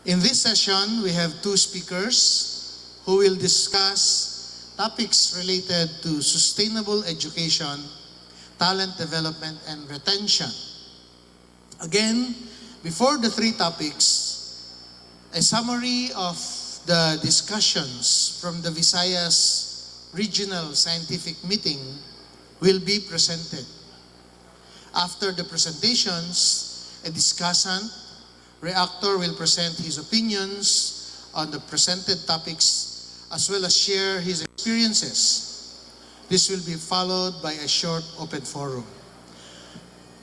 In this session, we have two speakers who will discuss topics related to sustainable education, talent development, and retention. Again, before the three topics, a summary of the discussions from the Visayas Regional Scientific Meeting will be presented. After the presentations, a discussant, reactor will present his opinions on the presented topics as well as share his experiences. This will be followed by a short open forum.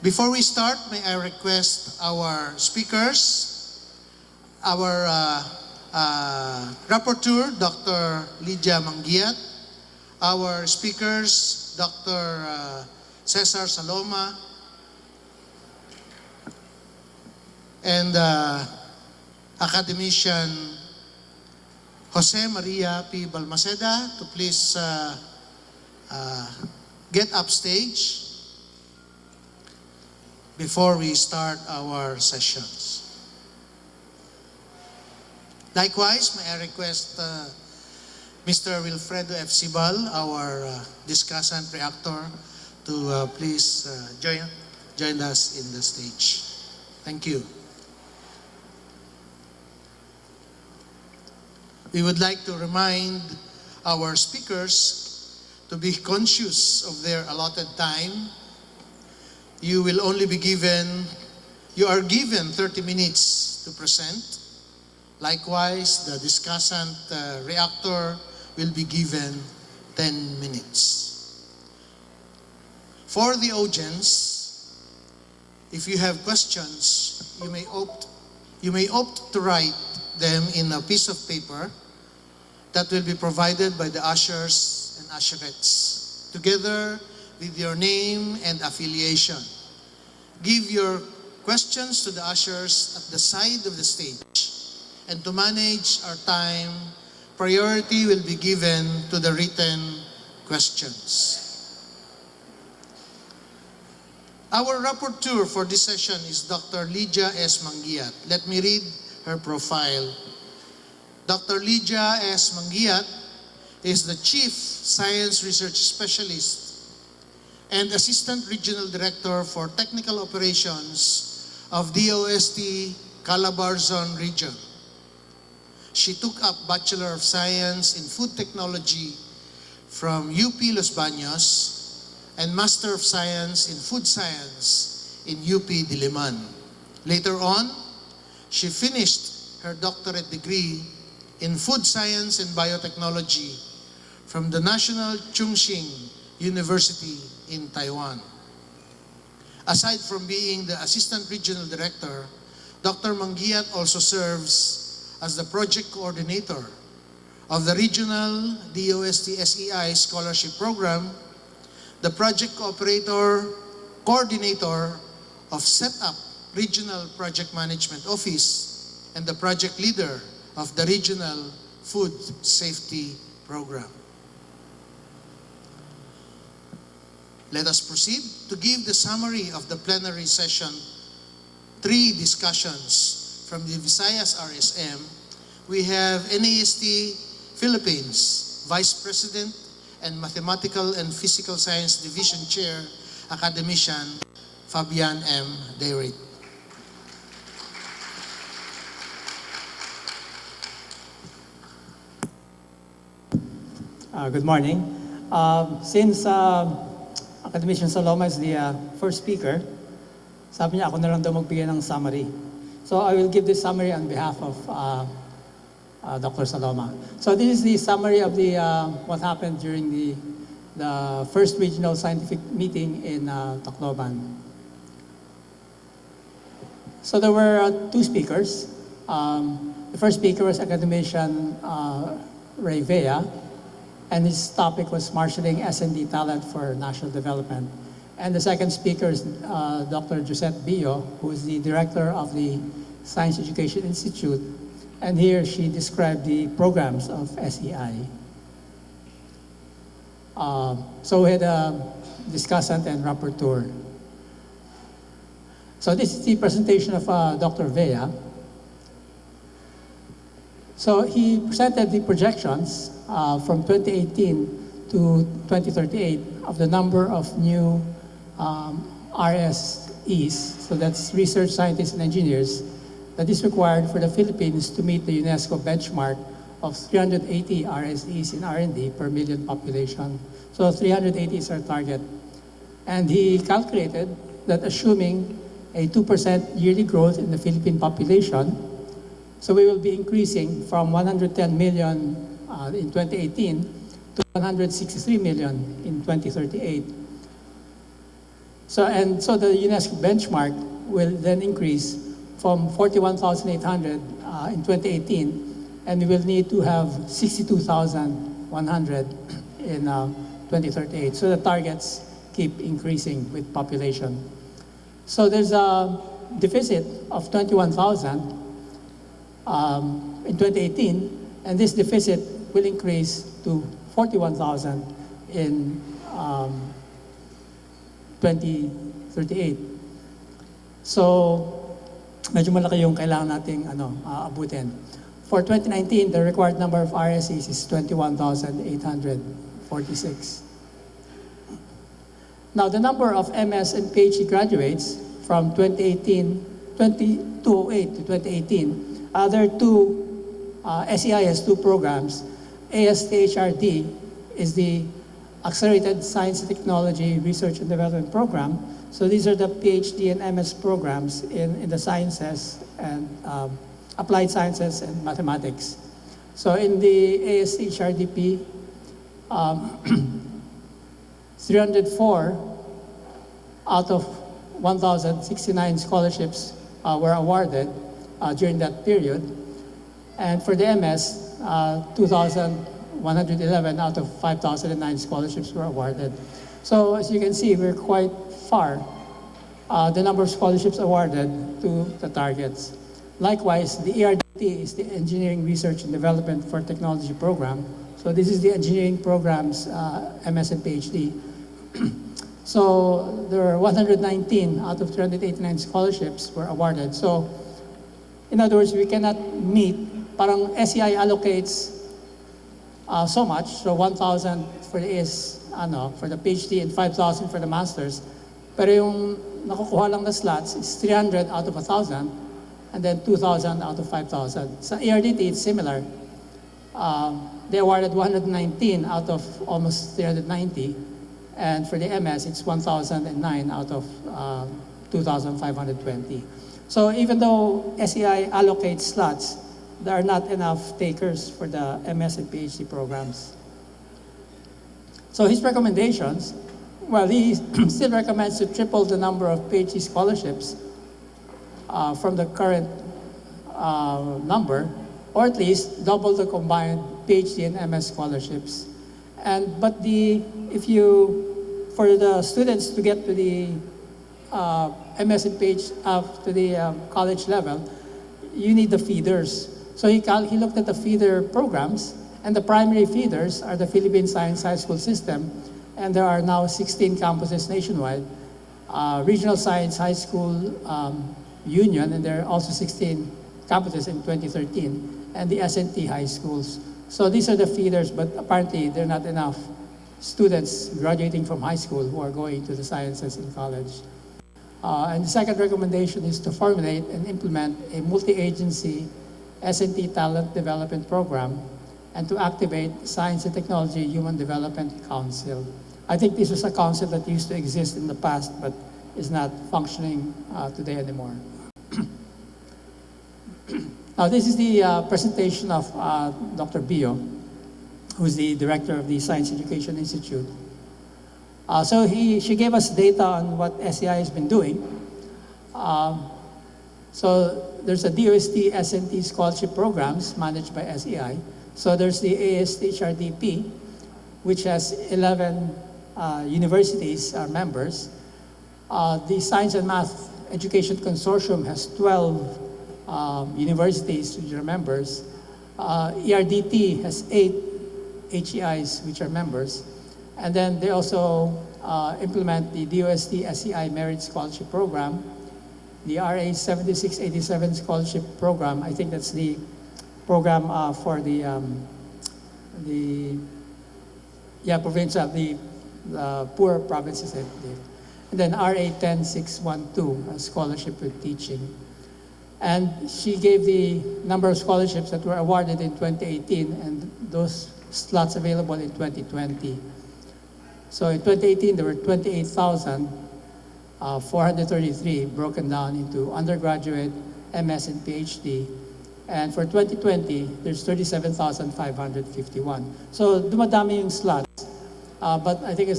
Before we start, may I request our speakers, our rapporteur, Dr. Lydia Mangiat, our speakers, Dr. Cesar Saloma, and academician Jose Maria P. Balmaceda to please get upstage before we start our sessions. Likewise, may I request Mr. Wilfredo F. Sibal, our discussant reactor, to please join us in the stage. Thank you. We would like to remind our speakers to be conscious of their allotted time. You are given 30 minutes to present. Likewise, the discussant reactor will be given 10 minutes. For the audience, if you have questions, you may opt to write them in a piece of paper that will be provided by the ushers and usherettes, together with your name and affiliation. Give your questions to the ushers at the side of the stage. And to manage our time, priority will be given to the written questions. Our rapporteur for this session is Dr. Lydia S. Mangiat. Let me read her profile. Dr. Lydia S. Mangiat is the Chief Science Research Specialist and Assistant Regional Director for Technical Operations of DOST-Philippines region. She took up Bachelor of Science in Food Technology from UP Los Baños and Master of Science in Food Science in UP Diliman. Later on, she finished her doctorate degree in Food Science and Biotechnology from the National Chungshing University in Taiwan. Aside from being the Assistant Regional Director, Dr. Mangiat also serves as the Project Coordinator of the Regional DOST-SEI Scholarship Program, the Project Coordinator of SETUP Regional Project Management Office, and the Project Leader of the Regional Food Safety Program. Let us proceed to give the summary of the plenary session. 3 discussions from the Visayas RSM. We have NAST Philippines Vice President and Mathematical and Physical Science Division Chair, Academician Fabian M. Dayrit. Good morning. Since Academician Saloma is the first speaker, sabi niya ako na lang daw magbigay ng summary. So I will give this summary on behalf of Dr. Saloma. So this is the summary of the what happened during the first regional scientific meeting in Tacloban. So there were 2 speakers. The first speaker was Academician Ray Vea, and his topic was marshalling S&D talent for national development. And the second speaker is Dr. Josette Bio, who is the director of the Science Education Institute, and here she described the programs of SEI. So we had a discussant and rapporteur. So this is the presentation of Dr. Vea. So he presented the projections from 2018 to 2038 of the number of new RSEs, so that's research scientists and engineers, that is required for the Philippines to meet the UNESCO benchmark of 380 RSEs in R&D per million population. So 380 is our target. And he calculated that assuming a 2% yearly growth in the Philippine population, so we will be increasing from 110 million in 2018 to 163 million in 2038. So the UNESCO benchmark will then increase from 41,800 in 2018, and we will need to have 62,100 in 2038. So the targets keep increasing with population. So there's a deficit of 21,000 in 2018, and this deficit will increase to 41,000 in 2038. So medyo malaki yung kailangan nating abutin. For 2019, the required number of RSEs is 21,846. Now, the number of MS and PhD graduates from 2008 to 2018, there are two, SEI has two programs. ASTHRD is the Accelerated Science and Technology Research and Development Program. So these are the PhD and MS programs in the sciences and applied sciences and mathematics. So in the ASTHRDP, 304 out of 1,069 scholarships were awarded during that period. And for the MS, 2,111 out of 5,009 scholarships were awarded. So as you can see, we're quite far the number of scholarships awarded to the targets. Likewise, the ERDT is the Engineering Research and Development for Technology program. So this is the engineering programs, MS and PhD. So there are 119 out of 389 scholarships were awarded. So in other words, we cannot meet, parang SEI allocates so much, so 1,000 for the for the PhD and 5,000 for the masters. Pero yung nakukuha lang na slots is 300 out of 1,000 and then 2,000 out of 5,000. Sa ERDT, it's similar. They awarded 119 out of almost 390. And for the MS, it's 1,009 out of 2,520. So even though SEI allocates slots, there are not enough takers for the MS and PhD programs. So his recommendations, well, he still recommends to triple the number of PhD scholarships from the current number, or at least double the combined PhD and MS scholarships. For the students to get to the MS and PhD to the college level, you need the feeders. So he looked at the feeder programs, and the primary feeders are the Philippine Science High School system, and there are now 16 campuses nationwide. Regional Science High School Union, and there are also 16 campuses in 2013, and the SNT high schools. So these are the feeders, but apparently there are not enough students graduating from high school who are going to the sciences in college. And the second recommendation is to formulate and implement a multi-agency SNT talent development program and to activate Science and Technology Human Development Council. I think this is a council that used to exist in the past but is not functioning today anymore. Now this is the presentation of Dr. Bio, who's the director of the Science Education Institute. She gave us data on what SEI has been doing. So there's a DOST SNT scholarship programs managed by SEI. So there's the ASTHRDP, which has 11 universities are members. The Science and Math Education Consortium has 12 universities which are members. ERDT has 8 HEIs which are members. And then they also implement the DOST SEI Merit Scholarship Program, the RA 7687 Scholarship Program. I think that's the program for the provincial, the poor provinces, I believe. And then RA 10612, a scholarship with teaching. And she gave the number of scholarships that were awarded in 2018 and those slots available in 2020. So in 2018, there were 28,433 broken down into undergraduate, MS, and PhD. And for 2020, there's 37,551. So dumadami yung slots. But I think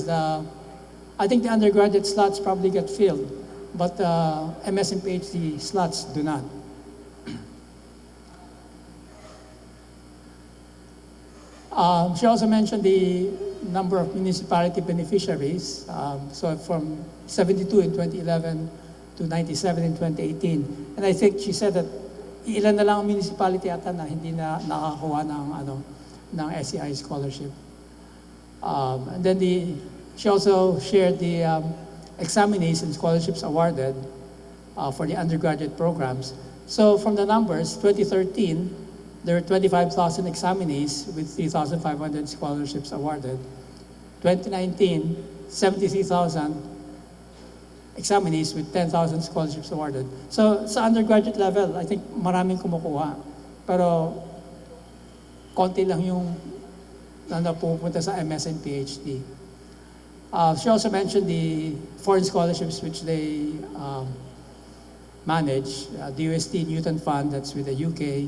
the undergraduate slots probably get filled, but MS and PhD slots do not. She also mentioned the number of municipality beneficiaries. So from 72 in 2011 to 97 in 2018. And I think she said that ilan na lang ang municipality ata na hindi na nakakuha ng SEI scholarship. And then she also shared the examinees and scholarships awarded for the undergraduate programs. So from the numbers, 2013, there were 25,000 examinees with 3,500 scholarships awarded. 2019, 73,000 examinees with 10,000 scholarships awarded. So sa undergraduate level, I think maraming kumukuha. Pero konti lang yung pupunta sa MS and PhD. She also mentioned the foreign scholarships which they manage. The UST Newton Fund, that's with the UK,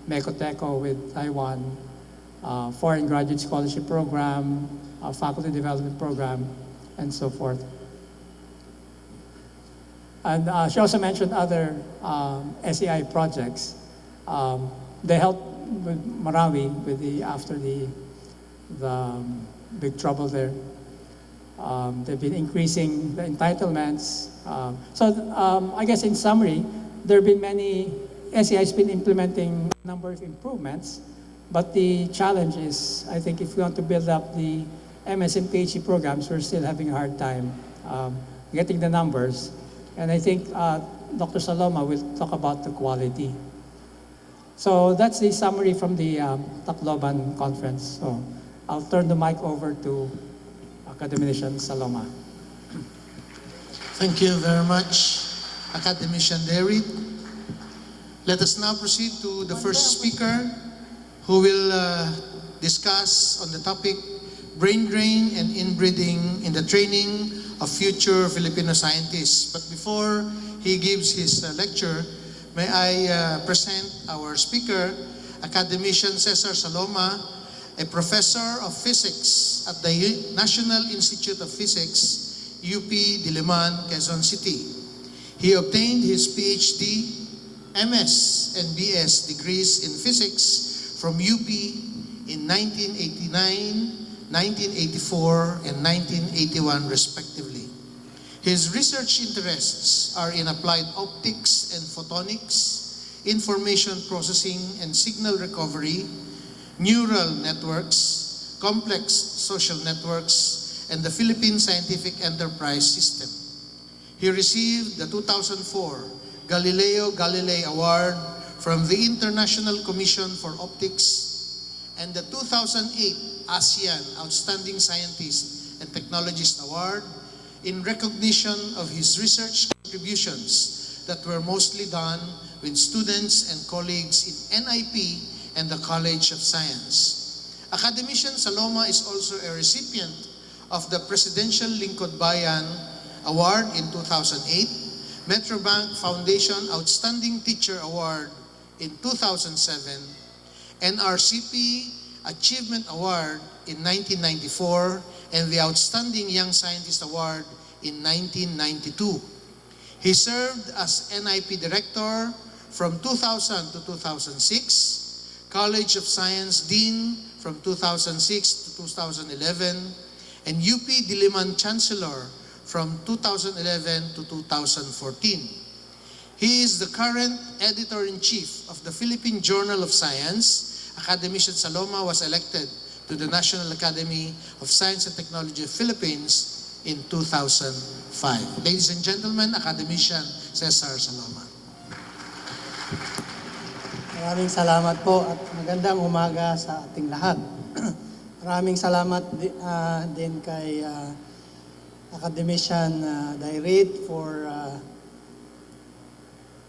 Mekoteco with Taiwan, Foreign Graduate Scholarship Program, Faculty Development Program, and so forth. And she also mentioned other SEI projects. They helped with Marawi after the big trouble there. They've been increasing the entitlements. I guess in summary, there have been many, SEI has been implementing a number of improvements, but the challenge is, I think if we want to build up the MS and PhD programs, we're still having a hard time getting the numbers. And I think Dr. Saloma will talk about the quality. So that's the summary from the Tacloban conference. So I'll turn the mic over to Academician Saloma. Thank you very much, Academician Derry. Let us now proceed to the first speaker who will discuss on the topic brain drain and inbreeding in the training of future Filipino scientists. But before he gives his lecture, may I present our speaker, Academician Cesar Saloma, a professor of physics at the National Institute of Physics, UP Diliman, Quezon City. He obtained his PhD, MS, and BS degrees in physics from UP in 1989, 1984, and 1981 respectively. His research interests are in applied optics and photonics, information processing and signal recovery, neural networks, complex social networks, and the Philippine Scientific Enterprise System. He received the 2004 Galileo Galilei Award from the International Commission for Optics and the 2008 ASEAN Outstanding Scientist and Technologist Award in recognition of his research contributions that were mostly done with students and colleagues in NIP and the College of Science. Academician Saloma is also a recipient of the Presidential Lingkod Bayan Award in 2008, Metrobank Foundation Outstanding Teacher Award in 2007, NRCP Achievement Award in 1994, and the Outstanding Young Scientist Award in 1992. He served as NIP Director from 2000 to 2006, College of Science Dean from 2006 to 2011, and UP Diliman Chancellor from 2011 to 2014. He is the current Editor-in-Chief of the Philippine Journal of Science. Academician Saloma was elected to the National Academy of Science and Technology of Philippines in 2005. Ladies and gentlemen, Academician Cesar Saloma. Maraming salamat po at magandang umaga sa ating lahat. Maraming salamat din kay Academician Direct for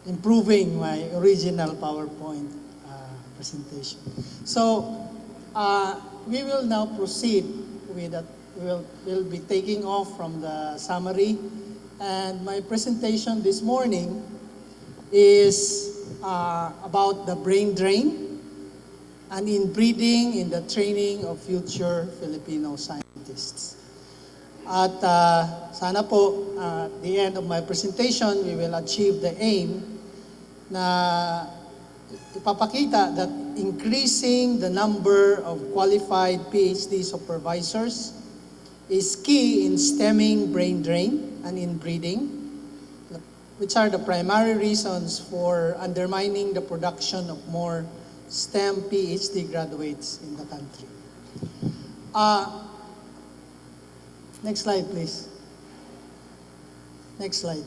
improving my original PowerPoint presentation. So, we will now proceed with that. We'll be taking off from the summary. And my presentation this morning is about the brain drain and inbreeding in the training of future Filipino scientists. At sana po, at the end of my presentation, we will achieve the aim na ipapakita that increasing the number of qualified PhD supervisors is key in stemming brain drain and inbreeding, which are the primary reasons for undermining the production of more STEM PhD graduates in the country. Next slide, please. Next slide.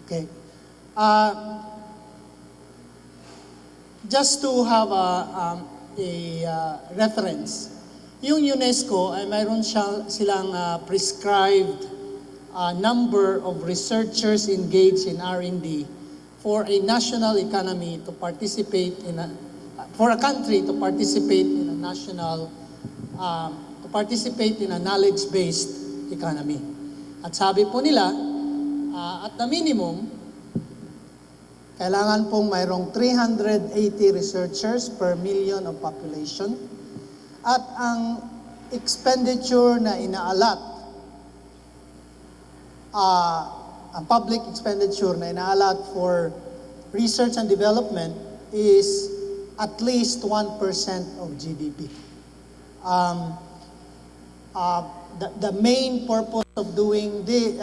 Okay. Just to have a reference, yung UNESCO ay mayroon silang prescribed number of researchers engaged in R&D for a national economy to participate in for a country to participate in a national knowledge-based economy. At sabi po nila, at the minimum, kailangan pong mayroong 380 researchers per million of population at ang expenditure na inaalat, ang public expenditure na inaalat for research and development is at least 1% of GDP. The main purpose of doing the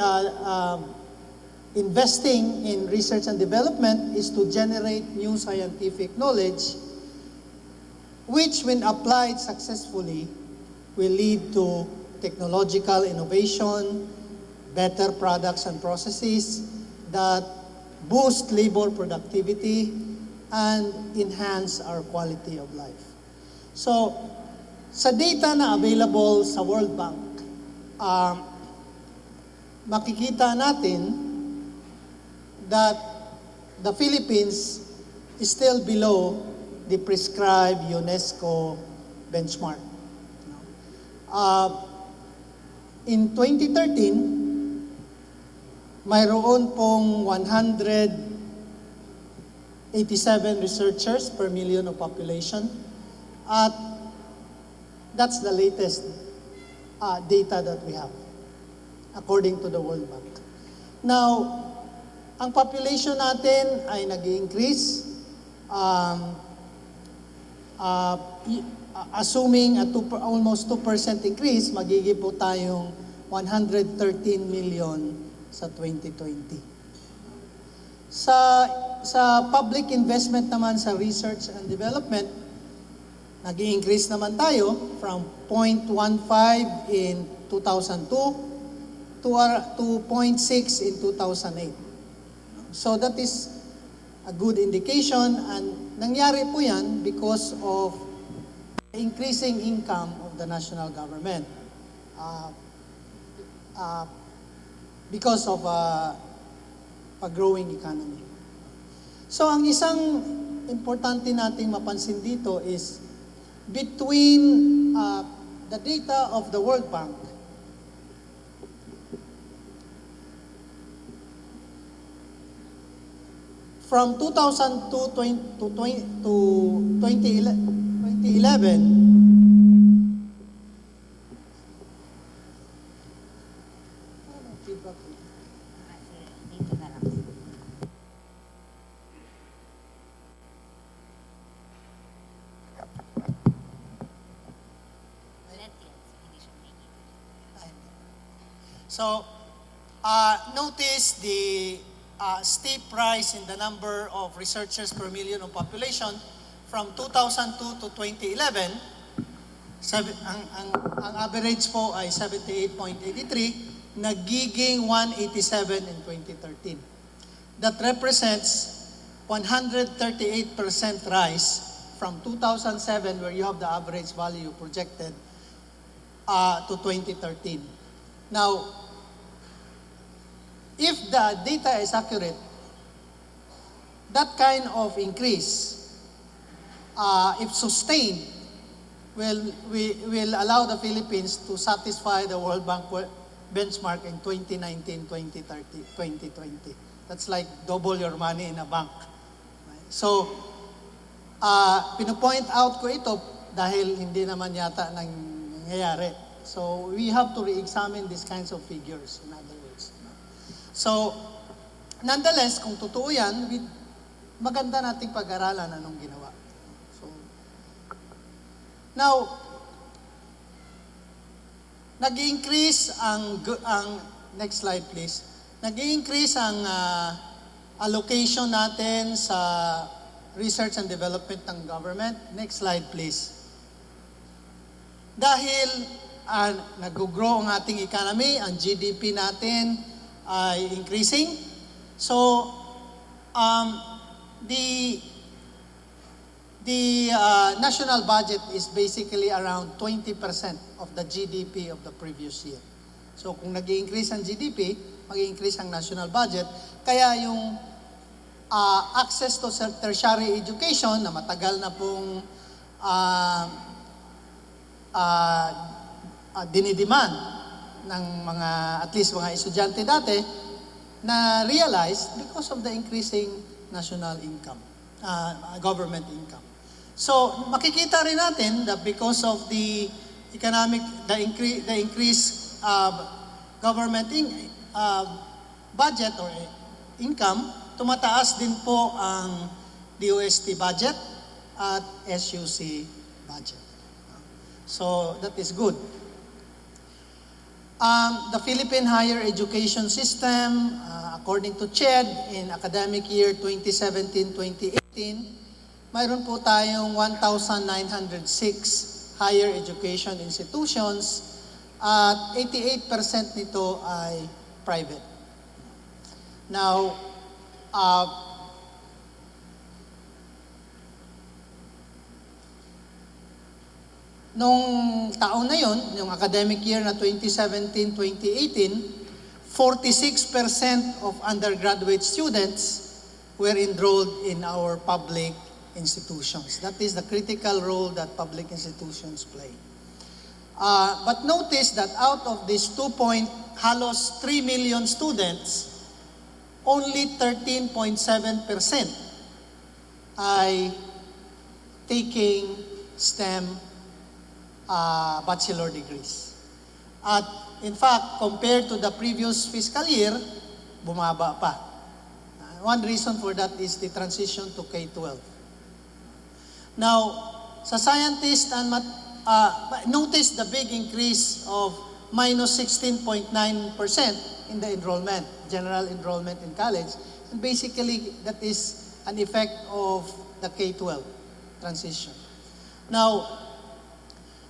investing in research and development is to generate new scientific knowledge, which when applied successfully will lead to technological innovation, better products and processes that boost labor productivity and enhance our quality of life. So, sa data na available sa World Bank, makikita natin that the Philippines is still below the prescribed UNESCO benchmark. In 2013, mayroon pong 187 researchers per million of population, at that's the latest data that we have, according to the World Bank. Now, ang population natin ay nag-i-increase, assuming almost 2% increase, magiging po tayong 113 million sa 2020. Sa public investment naman sa research and development, nag-i-increase naman tayo from 0.15 in 2002 to 0.6 in 2008. So that is a good indication, and nangyari po yan because of increasing income of the national government, because of a growing economy. So ang isang importante nating mapansin dito is between the data of the World Bank from 2002 to 2011, so notice the steep rise in the number of researchers per million of population from 2002 to 2011. ang average po ay 78.83, nagiging 187 in 2013. That represents 138% rise from 2007, where you have the average value projected, to 2013. Now, if the data is accurate, that kind of increase, if sustained, will allow the Philippines to satisfy the World Bank benchmark in 2019, 2030, 2020. That's like double your money in a bank. So, pinupoint out ko ito dahil hindi naman yata nangyayari. So, we have to re-examine these kinds of figures, in other words. So, nonetheless, kung totoo yan, maganda nating pag-aralan anong ginawa. So, now, nag-increase ang next slide please. Nag-increase ang allocation natin sa research and development ng government. Next slide please. Dahil nag-grow ang ating economy, ang GDP natin ay increasing. So, the national budget is basically around 20% of the GDP of the previous year. So kung nag-i-increase ang GDP, mag-i-increase ang national budget. Kaya yung access to tertiary education na matagal na pong dinidemand ng mga, at least mga estudyante dati, na realize because of the increasing national income, government income. So makikita rin natin that because of the increased government budget or income, tumataas din po ang DOST budget at SUC budget. So that is good. The Philippine higher education system, according to CHED, in academic year 2017-2018, mayroon po tayong 1,906 higher education institutions at 88% nito ay private. Now, nung taon na yon, yung academic year na 2017-2018, 46% of undergraduate students were enrolled in our public institutions. That is the critical role that public institutions play. But notice that out of these halos 3 million students, only 13.7% ay taking STEM bachelor degrees. At in fact, compared to the previous fiscal year, bumaba pa. One reason for that is the transition to K-12. Now, sa scientists and notice the big increase of minus 16.9% in the enrollment, general enrollment in college. And basically, that is an effect of the K-12 transition. Now,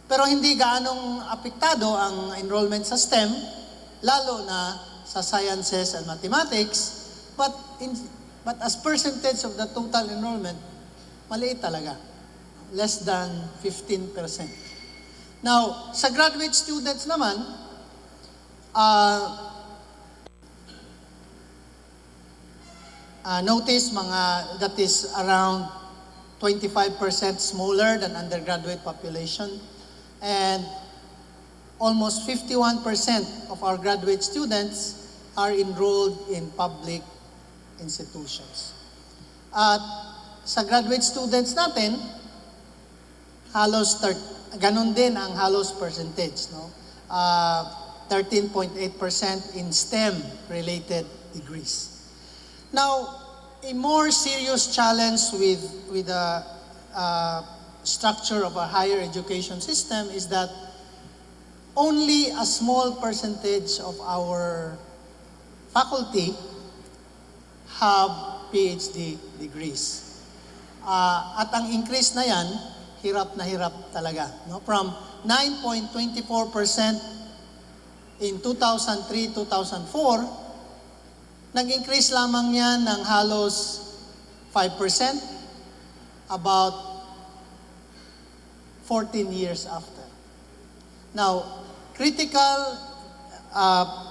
pero hindi gaanong apektado ang enrollment sa STEM, lalo na sa sciences and mathematics, but as percentage of the total enrollment, maliit talaga. Less than 15%. Now, sa graduate students naman, notice that is around 25% smaller than undergraduate population, and almost 51% of our graduate students are enrolled in public institutions. At sa graduate students natin, ganun din ang halos percentage, no? 13.8% in STEM-related degrees. Now, a more serious challenge with the structure of our higher education system is that only a small percentage of our faculty have PhD degrees. At ang increase na yan, hirap na hirap talaga. No? From 9.24% in 2003-2004, nag-increase lamang yan ng halos 5% about 14 years after. Now, critical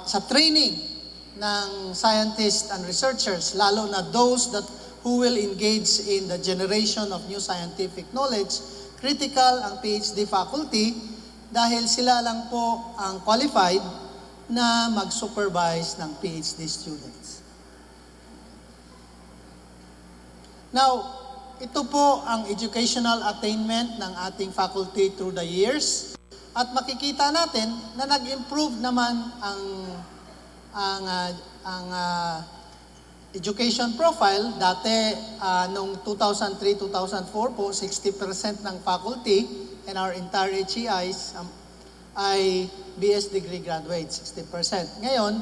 sa training ng scientists and researchers, lalo na those who will engage in the generation of new scientific knowledge, critical ang PhD faculty dahil sila lang po ang qualified na mag-supervise ng PhD students. Now, ito po ang educational attainment ng ating faculty through the years. At makikita natin na nag-improve naman ang education profile. Dati, noong 2003-2004 po, 60% ng faculty and our entire HEIs ay BS degree graduates, 60%. Ngayon,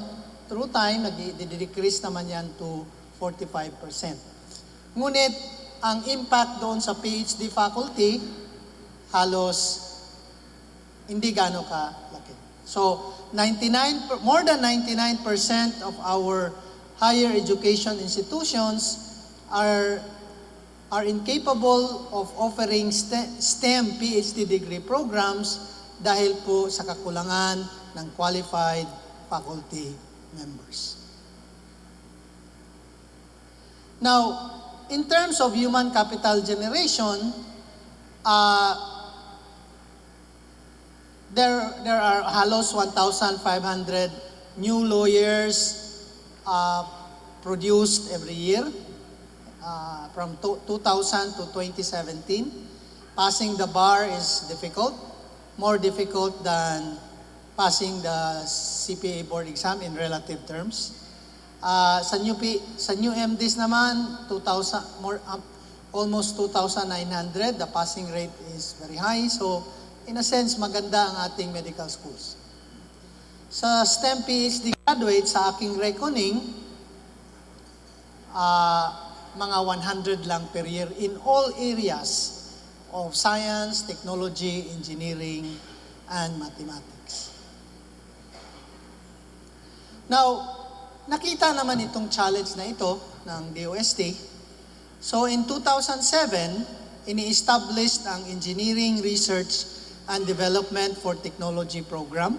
through time, nag-decrease naman yan to 45%. Ngunit, ang impact doon sa PhD faculty, halos hindi gaano kalaki. So, more than 99% of our higher education institutions are incapable of offering STEM PhD degree programs dahil po sa kakulangan ng qualified faculty members. Now, in terms of human capital generation, there are halos 1,500 new lawyers produced every year from 2000 to 2017. Passing the bar is difficult, more difficult than passing the CPA board exam in relative terms. Sa new MDs naman, almost 2,900. The passing rate is very high. So, in a sense, maganda ang ating medical schools. Sa STEM PhD graduates, sa aking reckoning, mga 100 lang per year in all areas of science, technology, engineering, and mathematics. Now, nakita naman itong challenge na ito ng DOST. So, in 2007, ini-established ang Engineering Research and Development for Technology program.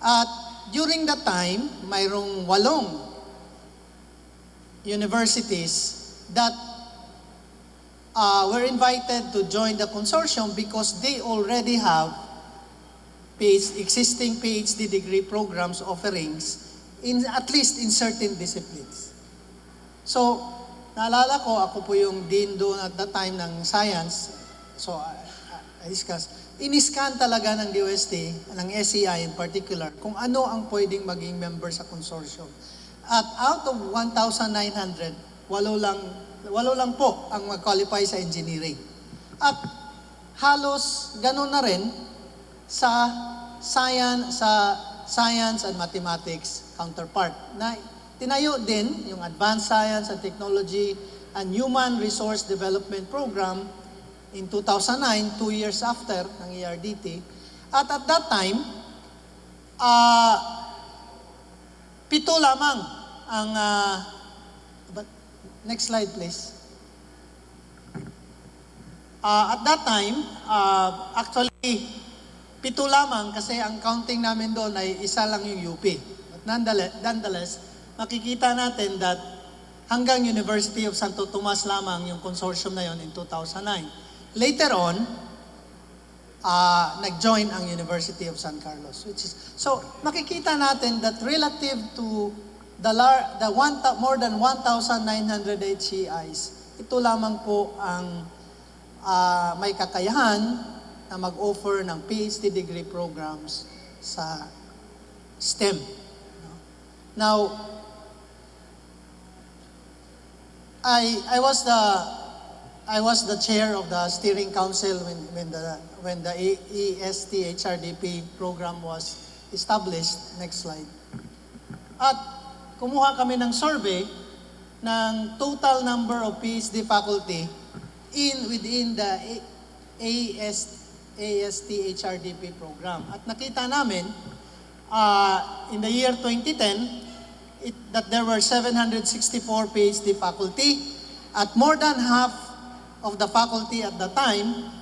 At during that time, mayroong 8 universities that were invited to join the consortium because they already have existing PhD degree programs offerings at least in certain disciplines. So, naalala ko, ako po yung dean doon at that time ng science. So, I discussed. In-scan talaga ng DOST, ng SEI in particular, kung ano ang pwedeng maging member sa consortium. At out of 1,900, walo lang po ang mag-qualify sa engineering. At halos ganun na rin sa science and mathematics counterpart. Na tinayo din yung Advanced Science and Technology and Human Resource Development Program in 2009, 2 years after ng ERDT. At that time, 7 lamang ang... next slide, please. At that time, actually, 7 lamang kasi ang counting namin doon ay isa lang yung UP. But nonetheless, makikita natin that hanggang University of Santo Tomas lamang yung consortium na yon in 2009. Later on, nag-join ang University of San Carlos. So, makikita natin that relative to more than 1,900 HEIs, ito lamang po ang may kakayahan na mag-offer ng PhD degree programs sa STEM. Now, I was the chair of the steering council when the EST HRDP program was established. Next slide. At kumuha kami ng survey ng total number of PhD faculty within the AST-HRDP program. At nakita namin, in the year 2010, that there were 764 PhD faculty, at more than half of the faculty at the time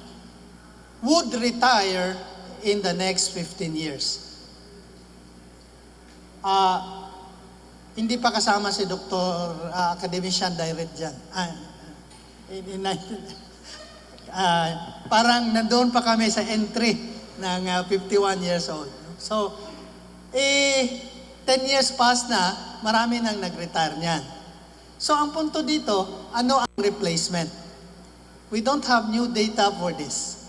would retire in the next 15 years. Hindi pa kasama si Dr. Academician Direct dyan. Parang nandoon pa kami sa entry ng 51 years old. So, 10 years past na, marami nang nag-retire niyan. So, ang punto dito, ano ang replacement? We don't have new data for this.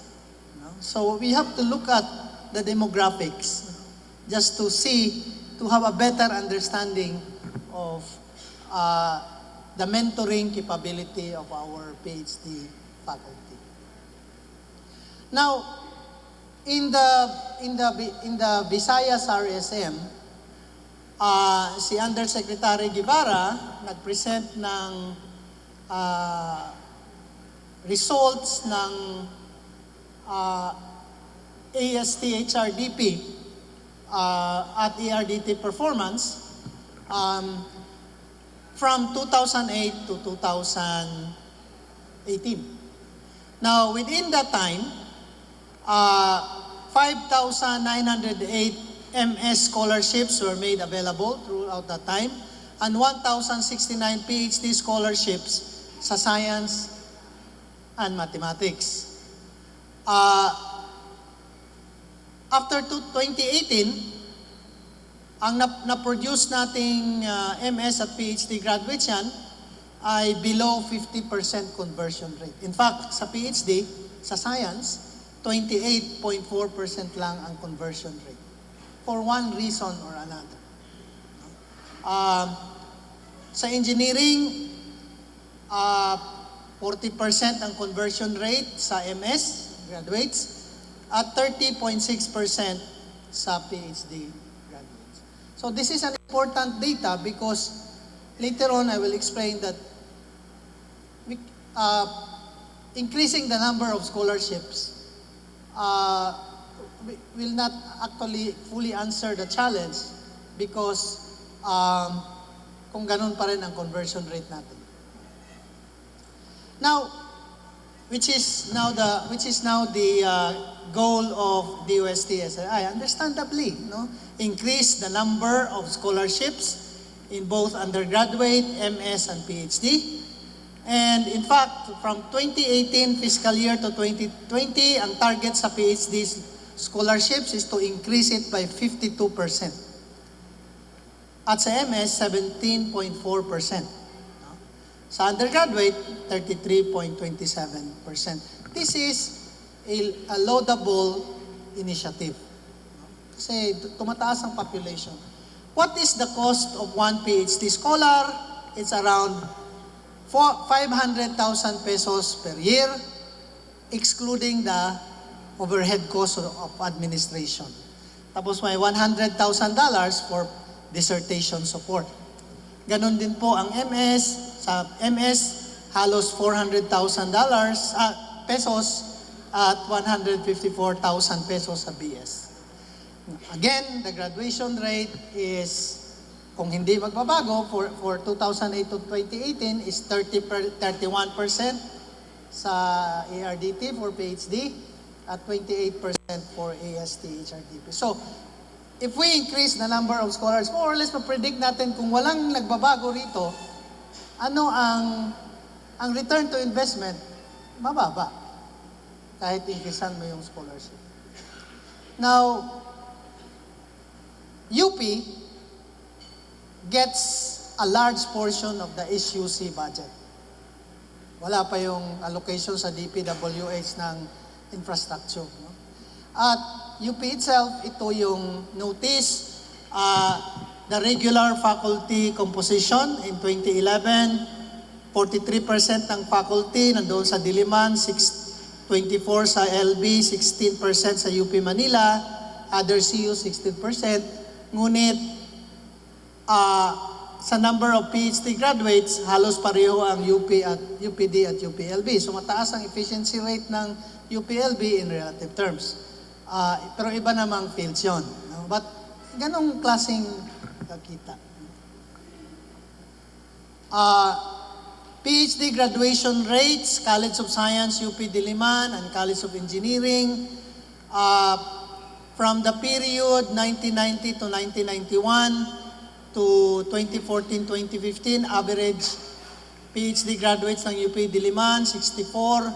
No? So, we have to look at the demographics just to see, to have a better understanding of the mentoring capability of our PhD faculty. Now, in the Visayas RSM, si Undersecretary Guevara nag-present ng results ng AST-HRDP at ERDT performance from 2008 to 2018. Now, within that time, 5,908 MS scholarships were made available throughout that time, and 1,069 PhD scholarships sa science and mathematics. After 2018, ang na-produce nating MS at PhD graduates yan ay below 50% conversion rate. In fact, sa PhD, sa science, 28.4% lang ang conversion rate for one reason or another. Sa engineering, 40% ang conversion rate sa MS graduates at 30.6% sa PhD graduates. So this is an important data because later on I will explain that increasing the number of scholarships will not actually fully answer the challenge because kung ganun pa rin ang conversion rate natin. Now, which is now the goal of DOST-SRI, understandably, no? Increase the number of scholarships in both undergraduate, MS, and PhD. And in fact, from 2018 fiscal year to 2020, ang target sa PhD scholarships is to increase it by 52%. At sa MS, 17.4%. Sa undergraduate, 33.27%. This is a laudable initiative. Kasi tumataas ang population. What is the cost of one PhD scholar? It's around 500,000 pesos per year, excluding the overhead cost of administration. Tapos may $100,000 for dissertation support. Ganon din po ang MS. Sa MS, halos $400,000 pesos at 154,000 pesos sa BS. Again, the graduation rate is, kung hindi magbabago, for 2008 to 2018 is 31% sa ARDT for PhD at 28% for AST-HRDP. So, if we increase the number of scholars, more or less ma-predict natin kung walang nagbabago rito, ano ang return to investment? Mababa. Kahit increasean mo yung scholarship. Now, UP gets a large portion of the SUC budget. Wala pa yung allocation sa DPWH ng infrastructure. No? At UP itself, ito yung notice, the regular faculty composition in 2011, 43% ng faculty nandoon sa Diliman, 24% sa LB, 16% sa UP Manila, other CU 16%. Ngunit sa number of PhD graduates, halos pareho ang UP at UPD at UPLB. So mataas ang efficiency rate ng UPLB in relative terms. Pero iba namang fields yun. No? But ganong klaseng kakita. PhD graduation rates, College of Science, UP Diliman, and College of Engineering, from the period 1990 to 1991 to 2014-2015, average PhD graduates ng UP Diliman, 64.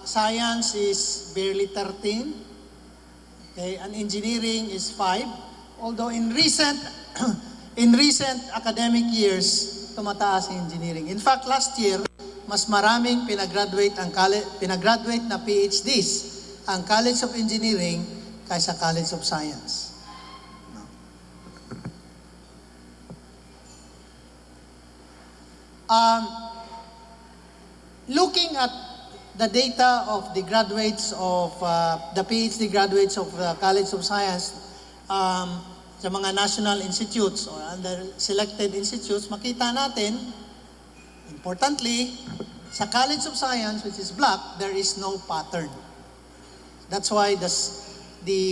Science is barely 13. Okay, and engineering is 5. Although in recent academic years, tumataas ang engineering. In fact, last year, mas maraming pinagraduate na PhDs ang College of Engineering kaysa College of Science. No. Looking at the data of the graduates of the PhD graduates of the College of Science, sa mga national institutes or under selected institutes, makita natin, importantly, sa College of Science, which is black, there is no pattern. That's why the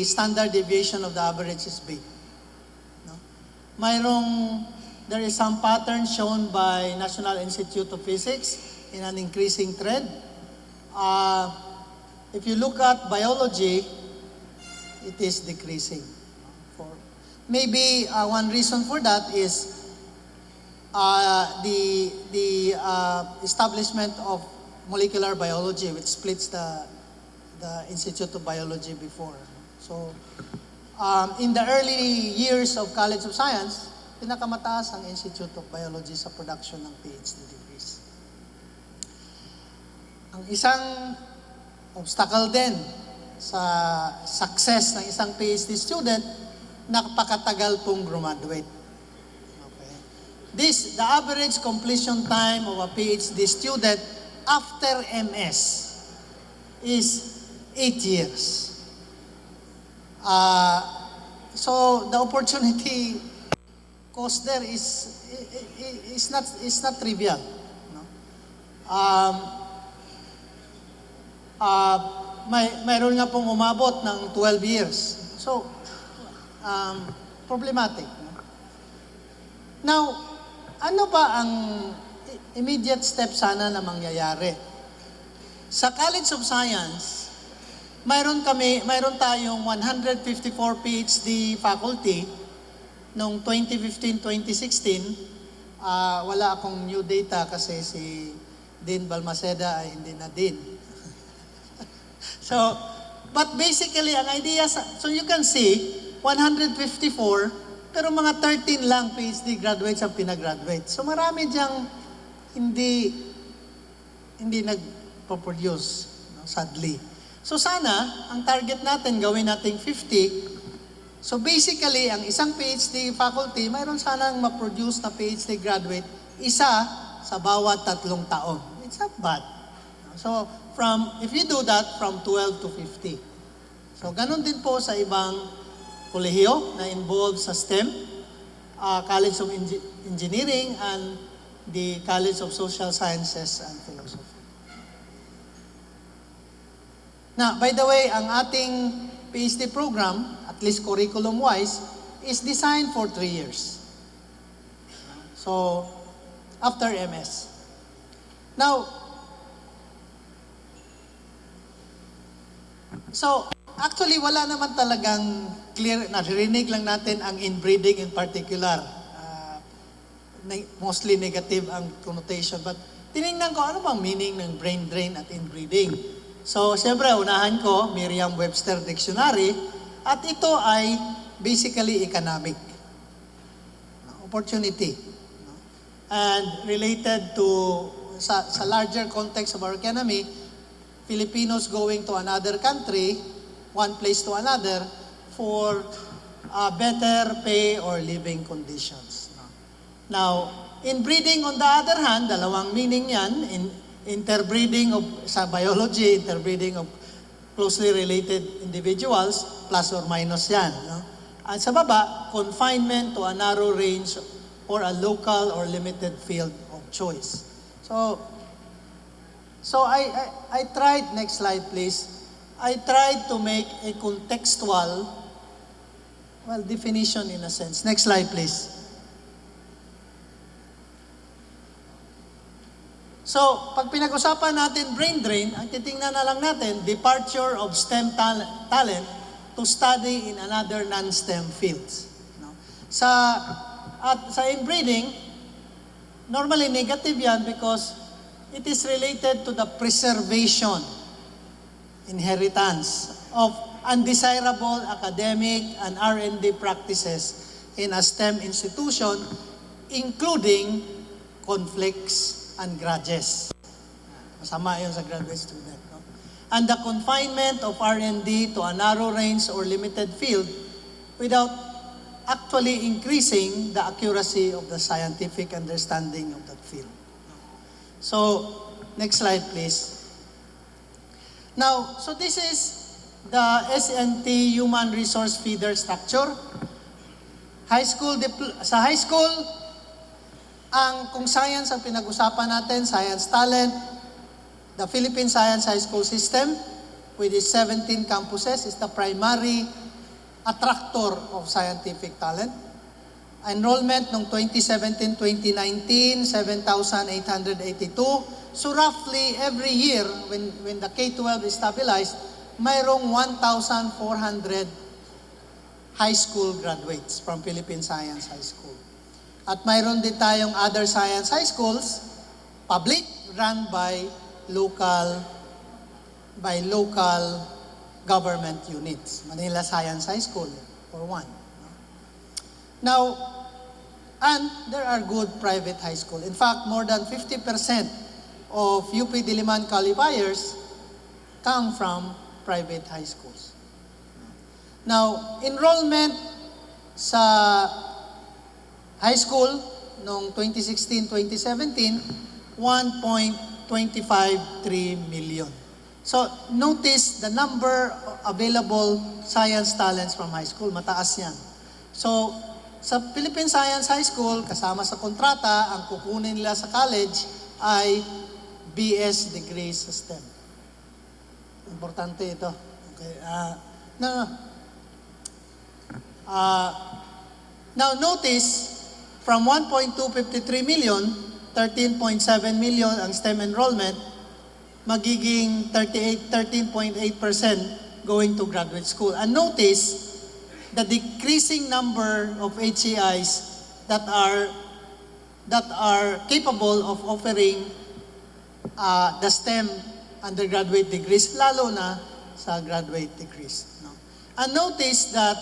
standard deviation of the average is big. No? There is some pattern shown by National Institute of Physics in an increasing trend. If you look at biology, it is decreasing. Maybe one reason for that is the establishment of molecular biology, which splits the Institute of Biology before. So, in the early years of College of Science, pinakamataas ang Institute of Biology sa production ng PhD degrees. Ang isang obstacle din sa success ng isang PhD student, napakatagal pong graduate. Okay. The average completion time of a PhD student after MS is 8 years. So the opportunity cost there is not trivial. No? Mayroon nga pong umabot ng 12 years. So problematic. Now, ano ba ang immediate step sana na mangyayari? Sa College of Science, mayroon tayong 154 PhD faculty noong 2015-2016. Wala akong new data kasi si Dean Balmaceda ay hindi na Dean. But basically, ang idea, so you can see, 154, pero mga 13 lang PhD graduates ang pinagraduate. So marami diyang hindi nag-produce, no, sadly. So sana, ang target natin, gawin nating 50. So basically, ang isang PhD faculty, mayroon sanang ma-produce na PhD graduate, isa sa bawat 3 taon. It's not bad. So if you do that, from 12 to 50. So ganun din po sa ibang kolehiyo na involved sa STEM, College of Engineering, and the College of Social Sciences and Philosophy. Now, by the way, ang ating PhD program, at least curriculum-wise, is designed for 3 years. So, after MS. Now, actually, wala naman talagang clear, narinig lang natin ang inbreeding in particular. Mostly negative ang connotation. But tinignan ko, ano bang meaning ng brain drain at inbreeding? So, siyempre, unahan ko, Merriam-Webster Dictionary, at ito ay basically economic. Opportunity. And related to, sa larger context of our economy, Filipinos going to another country, one place to another, for better pay or living conditions. Now, inbreeding on the other hand, dalawang meaning yan, interbreeding sa biology, interbreeding of closely related individuals, plus or minus yan. No? At sa baba, confinement to a narrow range or a local or limited field of choice. So, So I tried, next slide please, I tried to make a contextual, definition in a sense. Next slide please. So, pag pinag-usapan natin brain drain, ang titingnan na lang natin, departure of STEM talent to study in another non-STEM fields. No? Sa inbreeding, normally negative yan because it is related to the preservation, inheritance of undesirable academic and R&D practices in a STEM institution, including conflicts and grudges. Masama yun sa graduate student. No? And the confinement of R&D to a narrow range or limited field without actually increasing the accuracy of the scientific understanding of that field. So, next slide please. Now, so this is the SNT human resource feeder structure. Sa high school, kung science ang pinag-usapan natin, science talent, the Philippine Science High School System with its 17 campuses is the primary attractor of scientific talent. Enrollment noong 2017-2019, 7,882. So roughly every year, when the K-12 is stabilized, mayroong 1,400 high school graduates from Philippine Science High School. At mayroon din tayong other science high schools, public, run by local government units. Manila Science High School, for one. Now, and there are good private high school. In fact, more than 50% of UP Diliman qualifiers come from private high schools. Now, enrollment sa high school noong 2016-2017, 1.253 million. So, notice the number of available science talents from high school, mataas yan. So, sa Philippine Science High School, kasama sa kontrata, ang kukunin nila sa college ay BS degree sa STEM. Importante ito. Okay. Now, notice, from 1.253 million, 13.7 million ang STEM enrollment, magiging 13.8% going to graduate school. And notice the decreasing number of HEIs that are capable of offering the STEM undergraduate degrees, lalo na sa graduate degrees. No? And notice that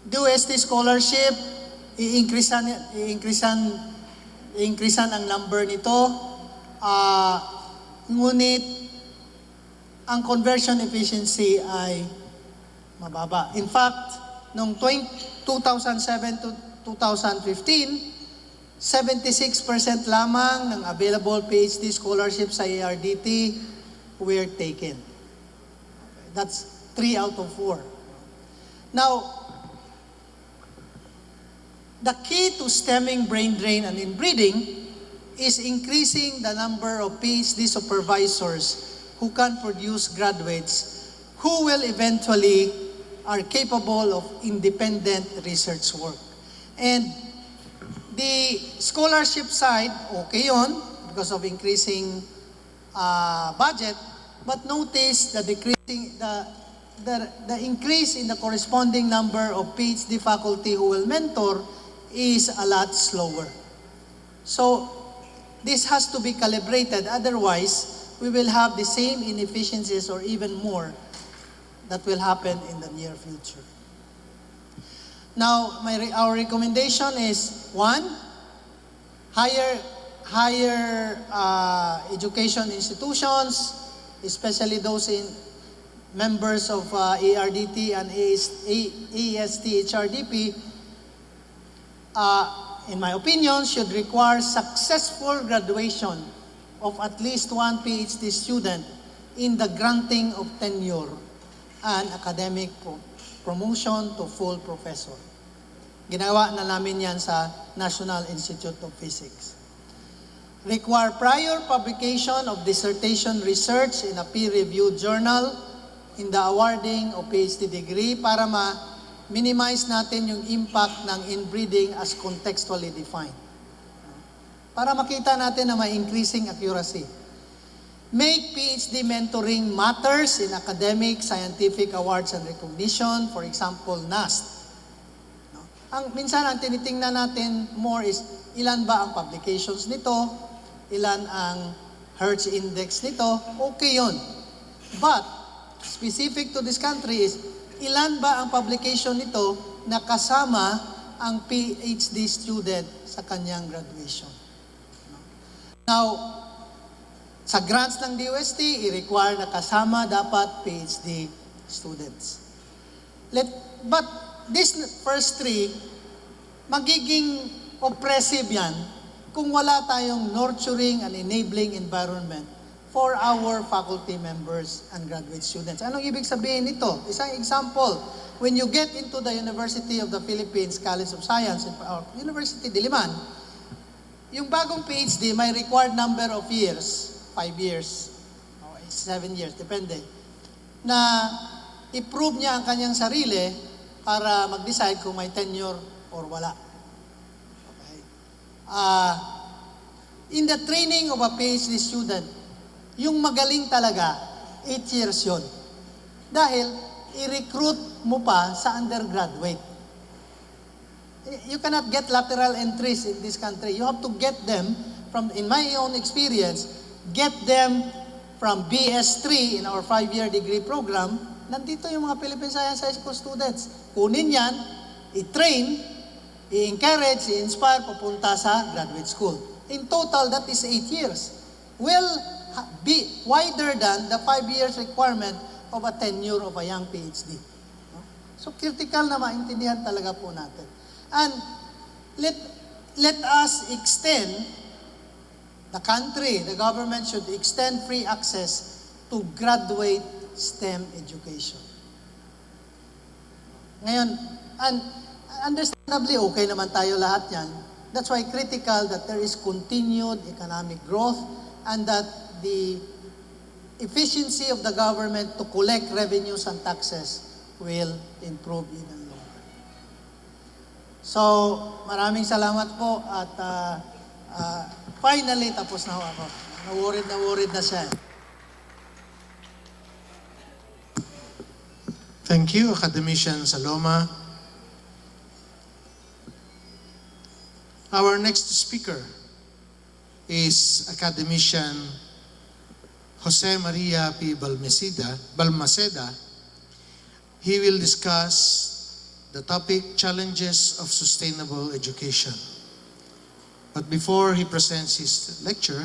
DOST scholarship, i-increasean ang number nito, ngunit ang conversion efficiency ay mababa. In fact, noong 2007 to 2015, 76% lamang ng available PhD scholarships sa ARDT were taken. That's 3 out of 4. Now, the key to stemming brain drain and inbreeding is increasing the number of PhD supervisors who can produce graduates who will eventually are capable of independent research work. And the scholarship side, okay yun, because of increasing budget, but notice the decreasing, the increase in the corresponding number of PhD faculty who will mentor is a lot slower. So, this has to be calibrated. Otherwise, we will have the same inefficiencies or even more that will happen in the near future. Now, our recommendation is, 1, higher education institutions, especially those in members of ARDT and AEST HRDP, in my opinion, should require successful graduation of at least one PhD student in the granting of tenure and academic promotion to full professor. Ginawa na namin yan sa National Institute of Physics. require prior publication of dissertation research in a peer-reviewed journal in the awarding of PhD degree para ma-minimize natin yung impact ng inbreeding as contextually defined. Para makita natin na may increasing accuracy. Make PhD mentoring matters in academic, scientific awards and recognition, for example, NAST. Minsan ang tinitingnan natin more is ilan ba ang publications nito, ilan ang Hertz index nito, okay yun. But, specific to this country is, ilan ba ang publication nito na kasama ang PhD student sa kanyang graduation. Now, sa grants ng DOST, i-require na kasama dapat PhD students. But this first three, magiging oppressive yan kung wala tayong nurturing and enabling environment for our faculty members and graduate students. Anong ibig sabihin nito? Isang example, when you get into the University of the Philippines College of Science, or University Diliman, yung bagong PhD may required number of years, 5 years, o 7 years, depende, na i-prove niya ang kanyang sarili para mag-decide kung may tenure or wala. Okay. In the training of a PhD student, yung magaling talaga, 8 years yun. Dahil, i-recruit mo pa sa undergraduate. You cannot get lateral entries in this country. You have to get them from, in my own experience, get them from BS3 in our 5-year degree program. Nandito yung mga Philippine Science High School students. Kunin yan, i-train, i-encourage, i-inspire, papunta sa graduate school. In total, that is 8 years. Will be wider than the 5 years requirement of a tenure of a young PhD. So critical na maintindihan talaga po natin. And let us extend, the country, the government should extend free access to graduate STEM education. Ngayon, and understandably, okay naman tayo lahat yan. That's why critical that there is continued economic growth and that the efficiency of the government to collect revenues and taxes will improve even longer. So, maraming salamat po at finally, tapos na ako. Na-worried na siya. Thank you, Academician Saloma. Our next speaker is Academician Jose Maria P. Balmaceda. He will discuss the topic, Challenges of Sustainable Education. But before he presents his lecture,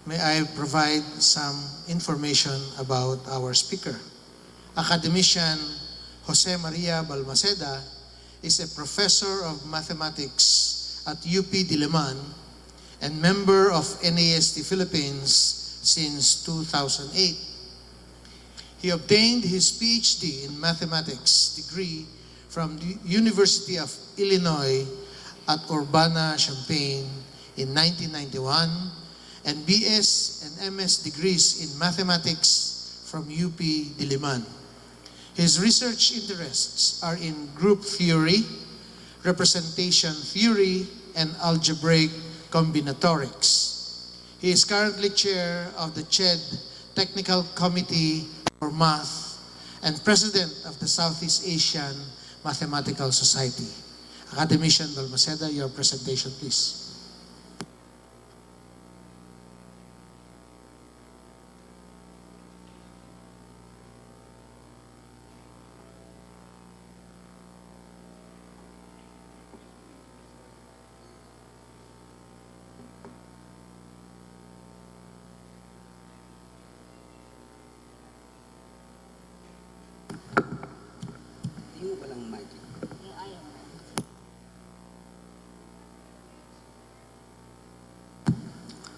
may I provide some information about our speaker. Academician Jose Maria Balmaceda is a professor of mathematics at UP Diliman and member of DOST-Philippines since 2008. He obtained his PhD in mathematics degree from the University of Illinois at Urbana-Champaign in 1991 and BS and MS degrees in mathematics from UP Diliman. His research interests are in group theory, representation theory, and algebraic combinatorics. He is currently chair of the CHED Technical Committee for Math and president of the Southeast Asian Mathematical Society. Academician Balmaceda, your presentation, please.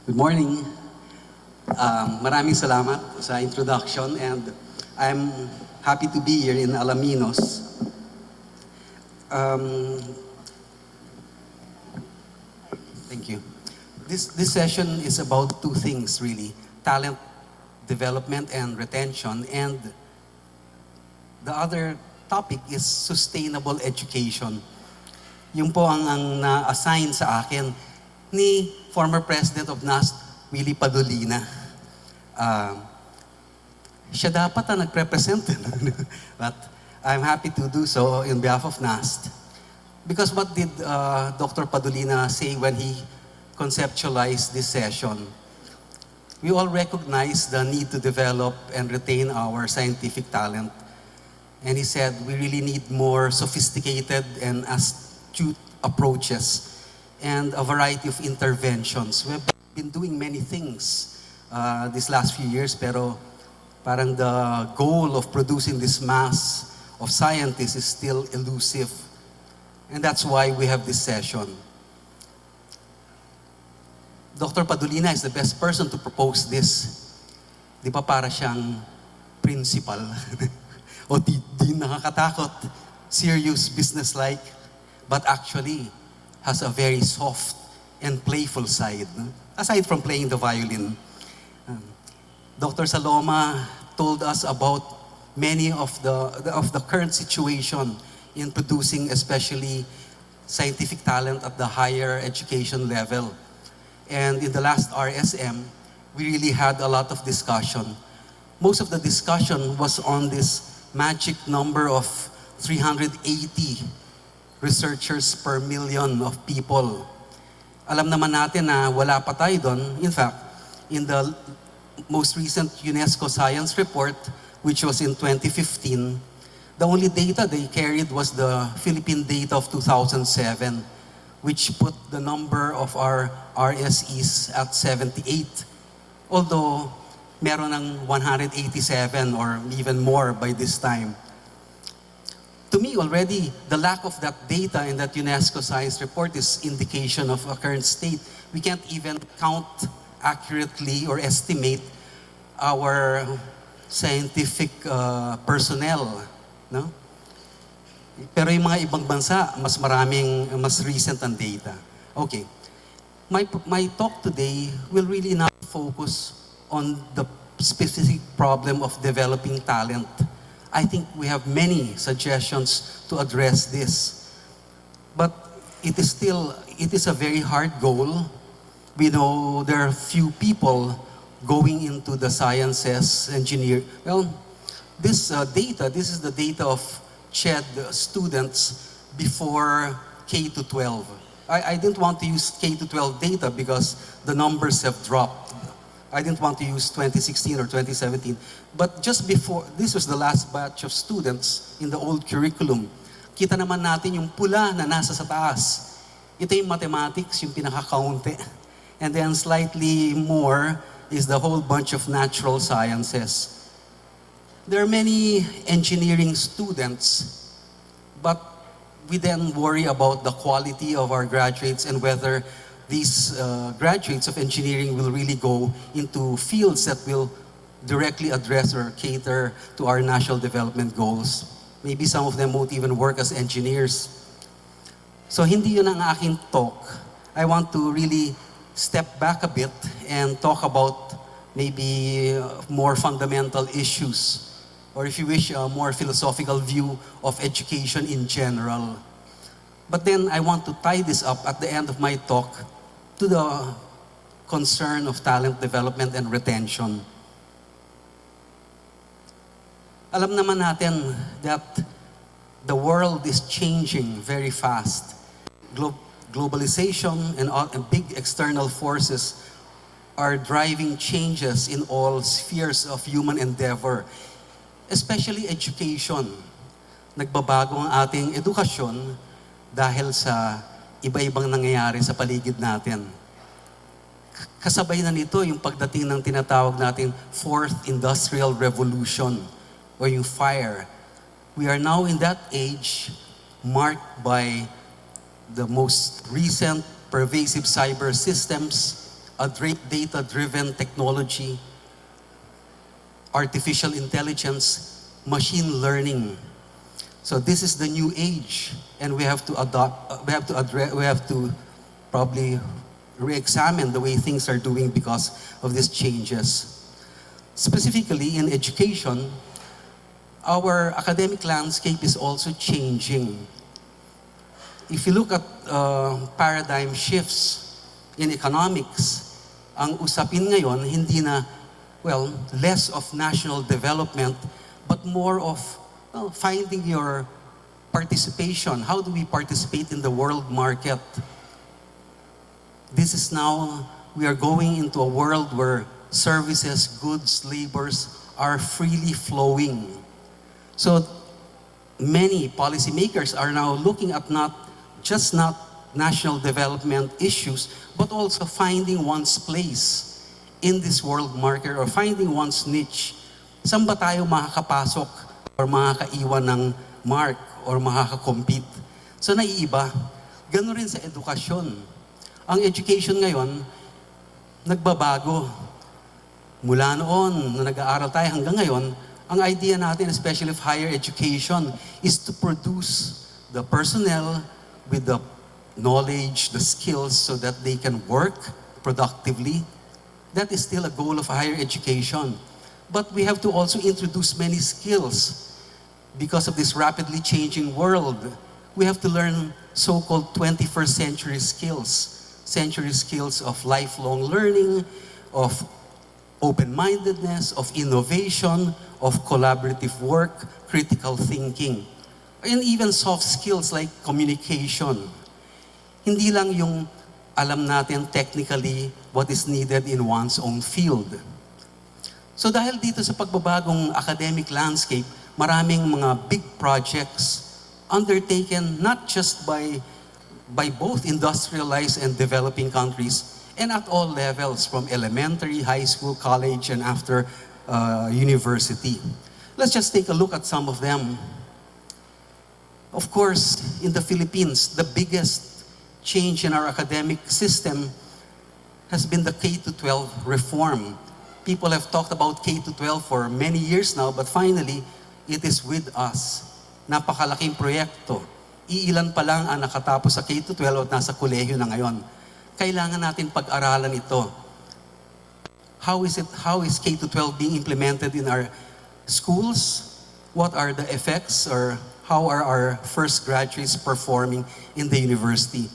Good morning. Maraming salamat sa introduction and I'm happy to be here in Alaminos. Thank you. This session is about two things really, talent development and retention, and the other topic is sustainable education. Yung po ang na-assign sa akin ni former President of NAST, Willie Padolina. Siya dapat ang nagrepresent. But I'm happy to do so in behalf of NAST. Because what did Dr. Padolina say when he conceptualized this session? We all recognize the need to develop and retain our scientific talent. And he said we really need more sophisticated and astute approaches and a variety of interventions. We've been doing many things these last few years, pero parang the goal of producing this mass of scientists is still elusive. And that's why we have this session. Dr. Padolina is the best person to propose this. Di ba para siyang principal? O di nakakatakot, serious, business-like, but actually has a very soft and playful side. Aside from playing the violin. Dr. Saloma told us about many of the current situation in producing especially scientific talent at the higher education level. And in the last RSM, we really had a lot of discussion. Most of the discussion was on this magic number of 380 researchers per million of people. Alam naman natin na wala pa tayo doon. In fact, in the most recent UNESCO Science Report, which was in 2015, the only data they carried was the Philippine data of 2007, which put the number of our RSEs at 78. Although, meron ng 187 or even more by this time. To me already, the lack of that data in that UNESCO science report is indication of a current state. We can't even count accurately or estimate our scientific personnel. No? Pero yung mga ibang bansa, mas recent ang data. Okay. My talk today will really not focus on the specific problem of developing talent. I think we have many suggestions to address this. But it is a very hard goal. We know there are few people going into the sciences, Well, this is the data of CHED students before K-12. I didn't want to use K-12 data because the numbers have dropped. I didn't want to use 2016 or 2017. But just before, this was the last batch of students in the old curriculum. Kita naman natin yung pula na nasa sa taas. Ito yung mathematics, yung pinaka-kaunti. And then slightly more is the whole bunch of natural sciences. There are many engineering students, but we then worry about the quality of our graduates and whether these graduates of engineering will really go into fields that will directly address or cater to our national development goals. Maybe some of them won't even work as engineers. So hindi yun ang aking talk. I want to really step back a bit and talk about maybe more fundamental issues, or if you wish, a more philosophical view of education in general. But then I want to tie this up at the end of my talk to the concern of talent development and retention. Alam naman natin that the world is changing very fast. Globalization and big external forces are driving changes in all spheres of human endeavor, especially education. Nagbabago ang ating edukasyon dahil sa iba-ibang nangyayari sa paligid natin. Kasabay na nito yung pagdating ng tinatawag nating Fourth Industrial Revolution o yung FIRE. We are now in that age marked by the most recent pervasive cyber systems, a data-driven technology, artificial intelligence, machine learning. So this is the new age, and we have to probably re-examine the way things are doing because of these changes. Specifically in education, our academic landscape is also changing. If you look at paradigm shifts in economics, ang usapin ngayon hindi na, well, less of national development, but more of finding your participation. How do we participate in the world market? This is now, we are going into a world where services, goods, labors are freely flowing. So many policymakers are now looking at not national development issues, but also finding one's place in this world market or finding one's niche. Saan ba tayo makakapasok or makakaiwan ng mark or makakakompete? So naiiba. Ganun rin sa edukasyon. Ang education ngayon, nagbabago. Mula noon na nag-aaral tayo hanggang ngayon, ang idea natin, especially of higher education, is to produce the personnel with the knowledge, the skills, so that they can work productively. That is still a goal of higher education. But we have to also introduce many skills. Because of this rapidly changing world, we have to learn so-called 21st century skills of lifelong learning, of open-mindedness, of innovation, of collaborative work, critical thinking, and even soft skills like communication. Hindi lang yung alam natin technically what is needed in one's own field. So dahil dito sa pagbabagong academic landscape, maraming mga big projects undertaken not just by both industrialized and developing countries, and at all levels, from elementary, high school, college, and after university. Let's just take a look at some of them. Of course, in the Philippines, the biggest change in our academic system has been the K-12 reform. People have talked about K-12 for many years now, but finally, it is with us. Napakalaking proyekto. Iilan pa lang ang nakatapos sa K-12 at nasa kolehiyo na ngayon. Kailangan natin pag-aralan ito. How is K-12 being implemented in our schools? What are the effects, or how are our first graduates performing in the university?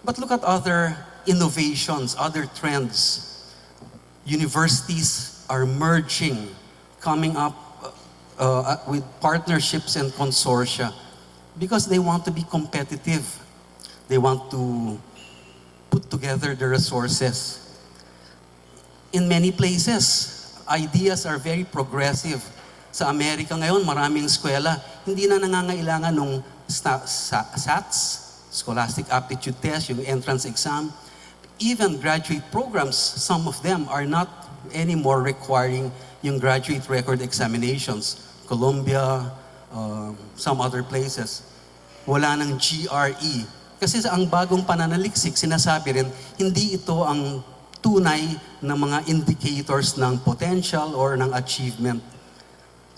But look at other innovations, other trends. Universities are merging, coming up with partnerships and consortia because they want to be competitive. They want to put together the resources. In many places, ideas are very progressive. Sa Amerika ngayon, maraming eskwela, hindi na nangangailangan ng SATs, Scholastic Aptitude Test, yung entrance exam. Even graduate programs, some of them are not anymore requiring yung graduate record examinations. Colombia, some other places. Wala ng GRE. Kasi sa ang bagong pananaliksik, sinasabi rin, hindi ito ang tunay na mga indicators ng potential or ng achievement.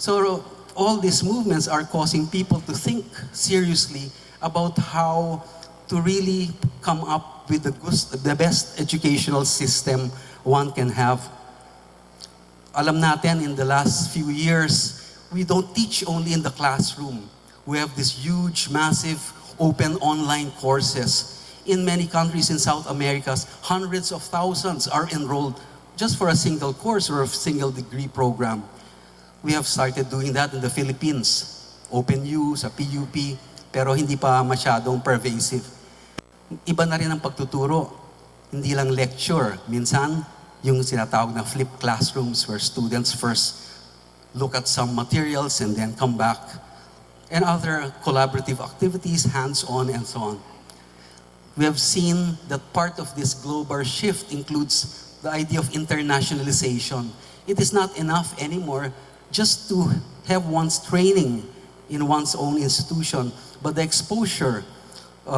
So all these movements are causing people to think seriously about how to really come up with the best educational system one can have. Alam natin, in the last few years, we don't teach only in the classroom. We have this huge, massive, open online courses. In many countries in South America, hundreds of thousands are enrolled just for a single course or a single degree program. We have started doing that in the Philippines. Open U, sa PUP, pero hindi pa masyadong pervasive. Iba na rin ang pagtuturo. Hindi lang lecture. Minsan, yung sinatawag na flipped classrooms where students first look at some materials and then come back. And other collaborative activities, hands-on and so on. We have seen that part of this global shift includes the idea of internationalization. It is not enough anymore just to have one's training in one's own institution, but the exposure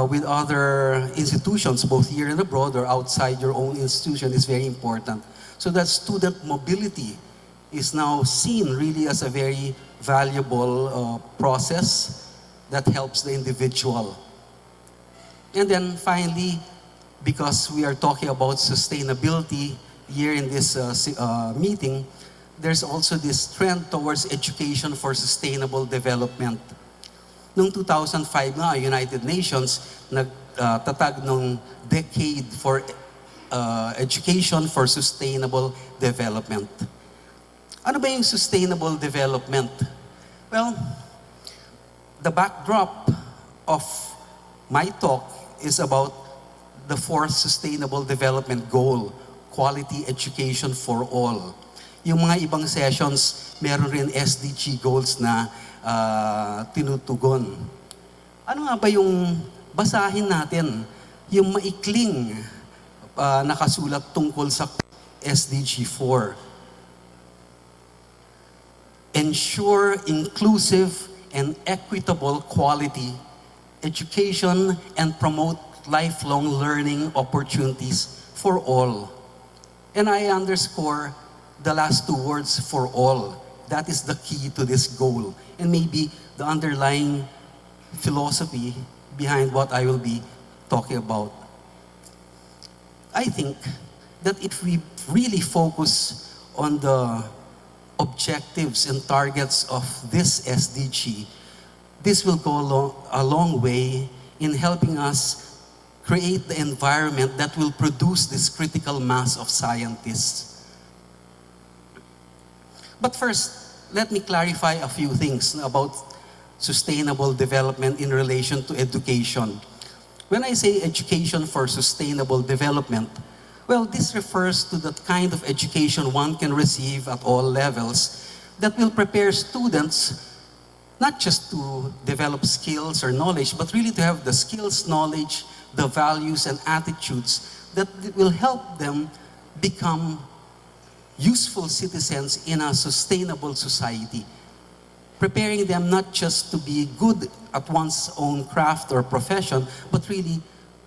with other institutions, both here and abroad or outside your own institution, is very important. So that student mobility is now seen really as a very valuable process that helps the individual. And then finally, because we are talking about sustainability here in this meeting, there's also this trend towards education for sustainable development. Noong 2005 nga, United Nations nagtatag ng decade for education for sustainable development. Ano ba yung sustainable development? Well, the backdrop of my talk is about the fourth sustainable development goal, quality education for all. Yung mga ibang sessions, meron rin SDG goals na tinutugon. Ano nga ba yung basahin natin? Yung maikling nakasulat tungkol sa SDG 4. Ensure inclusive and equitable quality education and promote lifelong learning opportunities for all. And I underscore the last two words, for all. That is the key to this goal, and maybe the underlying philosophy behind what I will be talking about. I think that if we really focus on the objectives and targets of this SDG, this will go a long way in helping us create the environment that will produce this critical mass of scientists. But first, let me clarify a few things about sustainable development in relation to education. When I say education for sustainable development, well, this refers to the kind of education one can receive at all levels that will prepare students not just to develop skills or knowledge, but really to have the skills, knowledge, the values and attitudes that will help them become useful citizens in a sustainable society. Preparing them not just to be good at one's own craft or profession, but really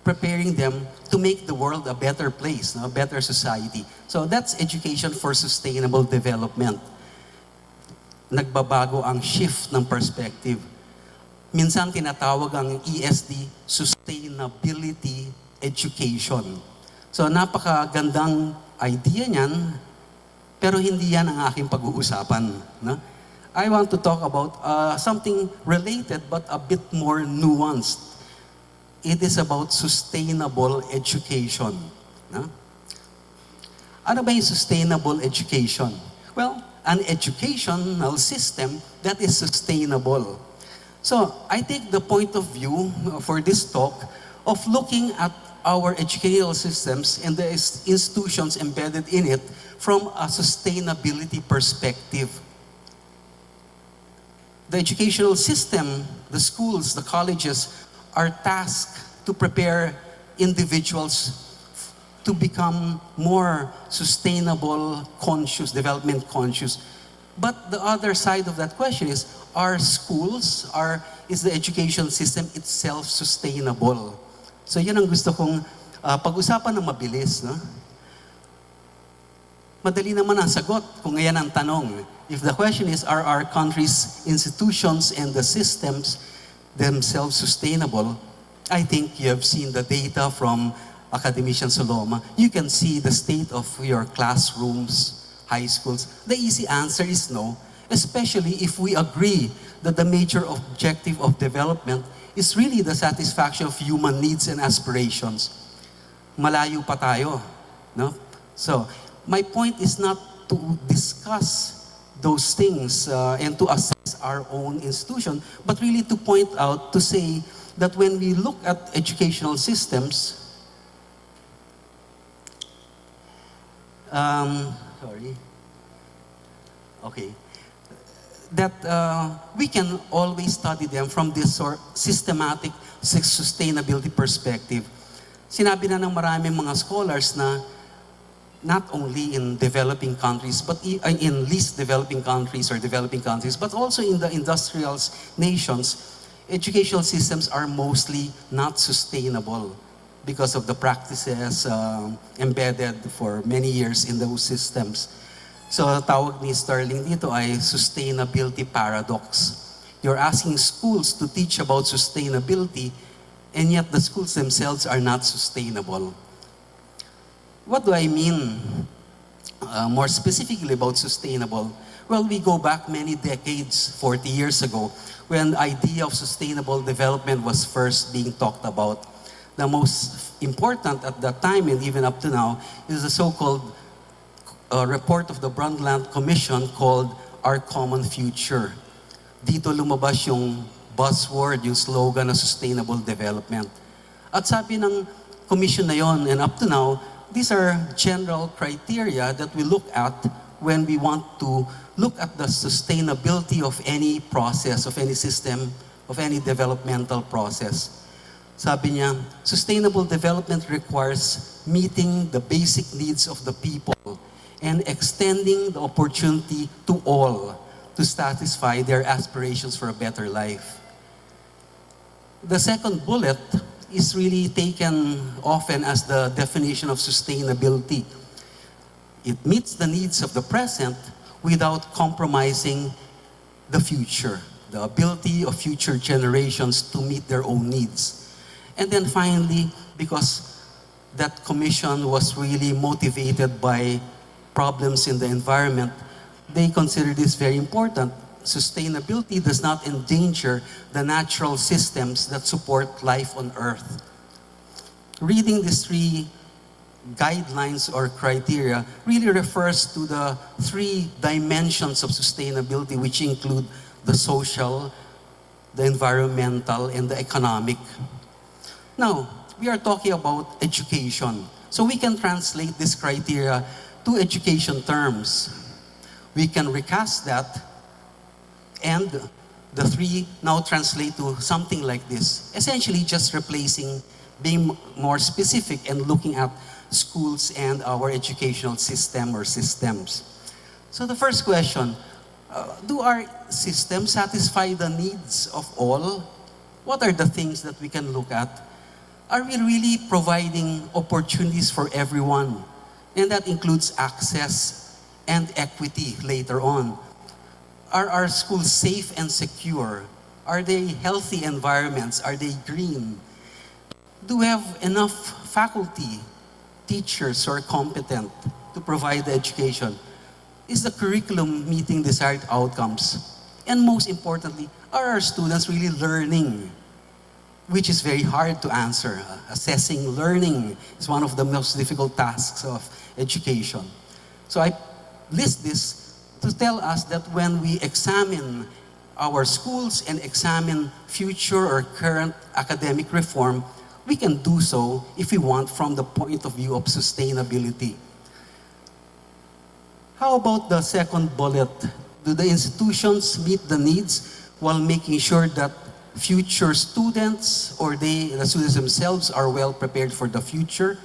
preparing them to make the world a better place, a better society. So that's education for sustainable development. Nagbabago ang shift ng perspective. Minsan tinatawag ang ESD sustainability education. So napakagandang idea niyan, pero hindi yan ang aking pag-uusapan. No? I want to talk about something related but a bit more nuanced. It is about sustainable education. No? Ano ba yung sustainable education? Well, an educational system that is sustainable. So, I take the point of view for this talk of looking at our educational systems and the institutions embedded in it from a sustainability perspective. The educational system, the schools, the colleges are tasked to prepare individuals to become more sustainable, conscious, development conscious. But the other side of that question is, are schools, is the education system itself sustainable? So yan ang gusto kong pag-usapan ng mabilis. No? Madali naman ang sagot kung yan ang tanong. If the question is, are our country's institutions and the systems themselves sustainable? I think you have seen the data from Academician Soloma. You can see the state of your classrooms, high schools. The easy answer is no, especially if we agree that the major objective of development is really the satisfaction of human needs and aspirations. Malayo pa tayo. No? So, my point is not to discuss those things and to assess our own institution, but really to point out, to say that when we look at educational systems, that we can always study them from this systematic sustainability perspective. Sinabi na ng maraming mga scholars na not only in developing countries, but in least developing countries or developing countries, but also in the industrial nations, educational systems are mostly not sustainable because of the practices embedded for many years in those systems. So tawag ni Sterling dito ay sustainability paradox. You're asking schools to teach about sustainability, and yet the schools themselves are not sustainable. What do I mean more specifically about sustainable? Well, we go back many decades, 40 years ago, when the idea of sustainable development was first being talked about. The most important at that time and even up to now is the so-called report of the Brundtland Commission called Our Common Future. Dito lumabas yung buzzword, yung slogan na sustainable development. At sabi ng commission na yon, and up to now, these are general criteria that we look at when we want to look at the sustainability of any process, of any system, of any developmental process. Sabi niya, sustainable development requires meeting the basic needs of the people and extending the opportunity to all to satisfy their aspirations for a better life. The second bullet is really taken often as the definition of sustainability. It meets the needs of the present without compromising the future, the ability of future generations to meet their own needs. And then finally, because that commission was really motivated by problems in the environment, they consider this very important. Sustainability does not endanger the natural systems that support life on Earth. Reading these three guidelines or criteria really refers to the three dimensions of sustainability, which include the social, the environmental, and the economic. Now, we are talking about education. So we can translate this criteria to education terms. We can recast that, and the three now translate to something like this. Essentially just replacing, being more specific and looking at schools and our educational system or systems. So the first question, do our systems satisfy the needs of all? What are the things that we can look at? Are we really providing opportunities for everyone? And that includes access and equity later on. Are our schools safe and secure? Are they healthy environments? Are they green? Do we have enough faculty, teachers who are competent to provide the education? Is the curriculum meeting desired outcomes? And most importantly, are our students really learning? Which is very hard to answer. Assessing learning is one of the most difficult tasks of education. So I list this to tell us that when we examine our schools and examine future or current academic reform, we can do so if we want from the point of view of sustainability. How about the second bullet? Do the institutions meet the needs while making sure that future students or the students themselves are well prepared for the future?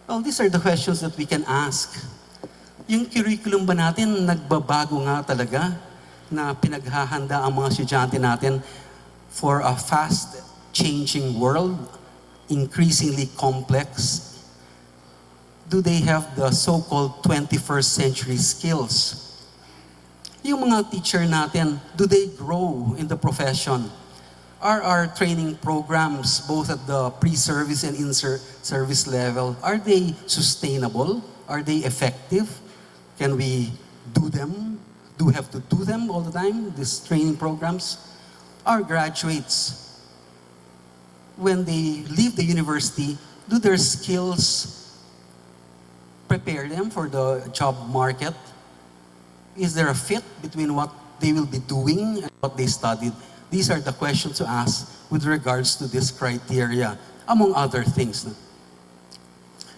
Well, these are the questions that we can ask. Yung curriculum ba natin nagbabago nga talaga na pinaghahanda ang mga estudyante natin for a fast-changing world, increasingly complex? Do they have the so-called 21st century skills? Yung mga teacher natin, do they grow in the profession? Are our training programs, both at the pre-service and in-service level, are they sustainable? Are they effective? Can we do them? Do we have to do them all the time, these training programs? Our graduates, when they leave the university, do their skills prepare them for the job market? Is there a fit between what they will be doing and what they studied? These are the questions to ask with regards to this criteria, among other things.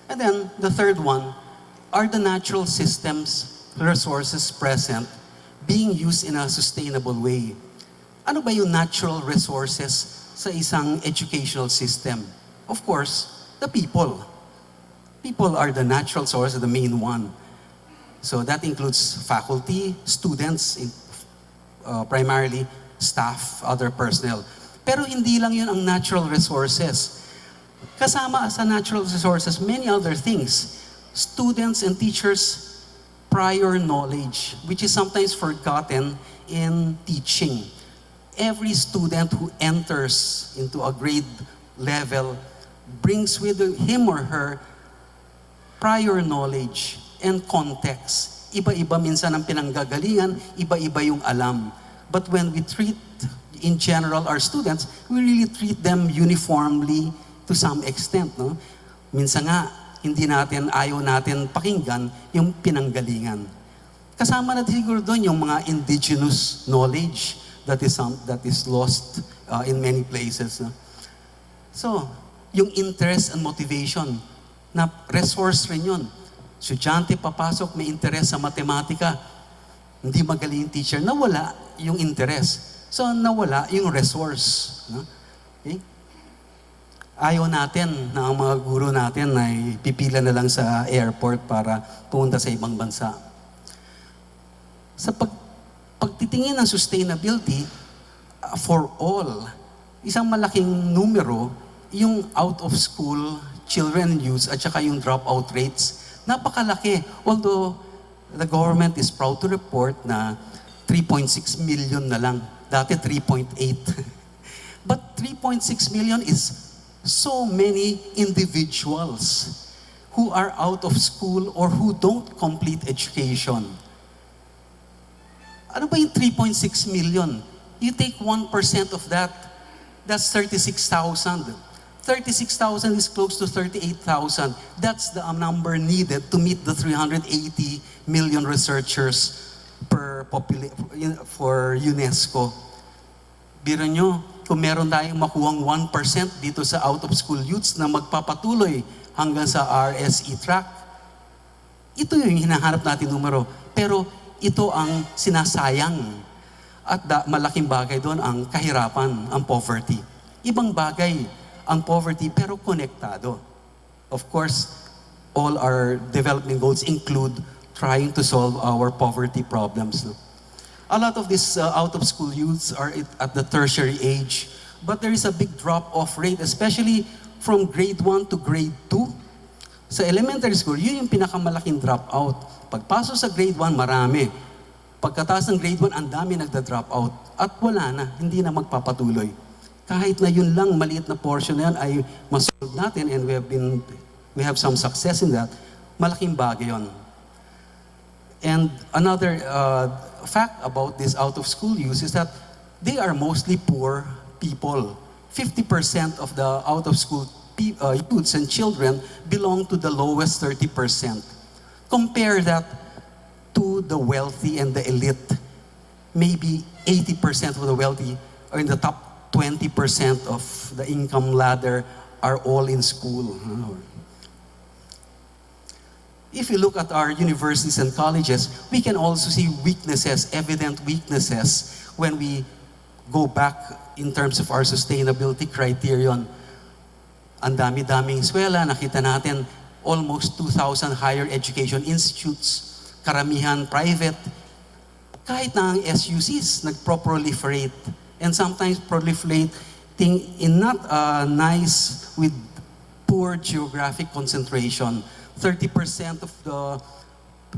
And then the third one, are the natural systems, resources present being used in a sustainable way? Ano ba yung natural resources sa isang educational system? Of course, the people. People are the natural source, the main one. So that includes faculty, students, primarily staff, other personnel. Pero hindi lang yun ang natural resources. Kasama sa natural resources, many other things. Students and teachers' prior knowledge, which is sometimes forgotten in teaching. Every student who enters into a grade level brings with him or her prior knowledge and context. Iba-iba minsan ang pinanggagalingan, iba-iba yung alam. But when we treat, in general, our students, we really treat them uniformly to some extent. No? Minsan nga, ayaw natin pakinggan yung pinanggalingan. Kasama na siguro doon yung mga indigenous knowledge that is lost in many places. No? So, yung interest and motivation, na resource rin yun. Estudyante papasok, may interest sa matematika, hindi magaling yung teacher, nawala yung interest. So, nawala yung resource. No? Okay? Ayaw natin na ang mga guro natin ay pipila na lang sa airport para pumunta sa ibang bansa. Sa pagtitingin ng sustainability for all, isang malaking numero, yung out-of-school children and youth at saka yung dropout rates, napakalaki. Although the government is proud to report na 3.6 million na lang. Dati 3.8. But 3.6 million is so many individuals who are out of school or who don't complete education. Ano ba yung 3.6 million? You take 1% of that, that's 36,000. 36,000 is close to 38,000. That's the number needed to meet the 380 million researchers for UNESCO. Biro nyo, kung meron tayong makuhang 1% dito sa out-of-school youths na magpapatuloy hanggang sa RSE track, ito yung hinahanap natin numero. Pero ito ang sinasayang. At malaking bagay doon ang kahirapan, ang poverty. Ibang bagay ang poverty pero konektado. Of course, all our development goals include trying to solve our poverty problems. No? A lot of these out-of-school youths are at the tertiary age, but there is a big drop-off rate, especially from grade 1 to grade 2. Sa elementary school, yun yung pinakamalaking dropout. Pagpasok sa grade 1, marami. Pagkataas ng grade 1, ang dami nagda-dropout. At wala na, hindi na magpapatuloy. Kahit na yun lang, maliit na portion na yan ay masolve natin and we have some success in that, malaking bagay yun. And another fact about this out-of-school youth is that they are mostly poor people. 50% of the out-of-school youths and children belong to the lowest 30%. Compare that to the wealthy and the elite. Maybe 80% of the wealthy are in the top 20% of the income ladder are all in school. If you look at our universities and colleges, we can also see weaknesses, evident weaknesses, when we go back in terms of our sustainability criterion. Ang dami-daming eskwela, nakita natin almost 2,000 higher education institutes, karamihan private. Kahit na ang SUCs nagpro-proliferate, and sometimes proliferating in not nice with poor geographic concentration. 30% of the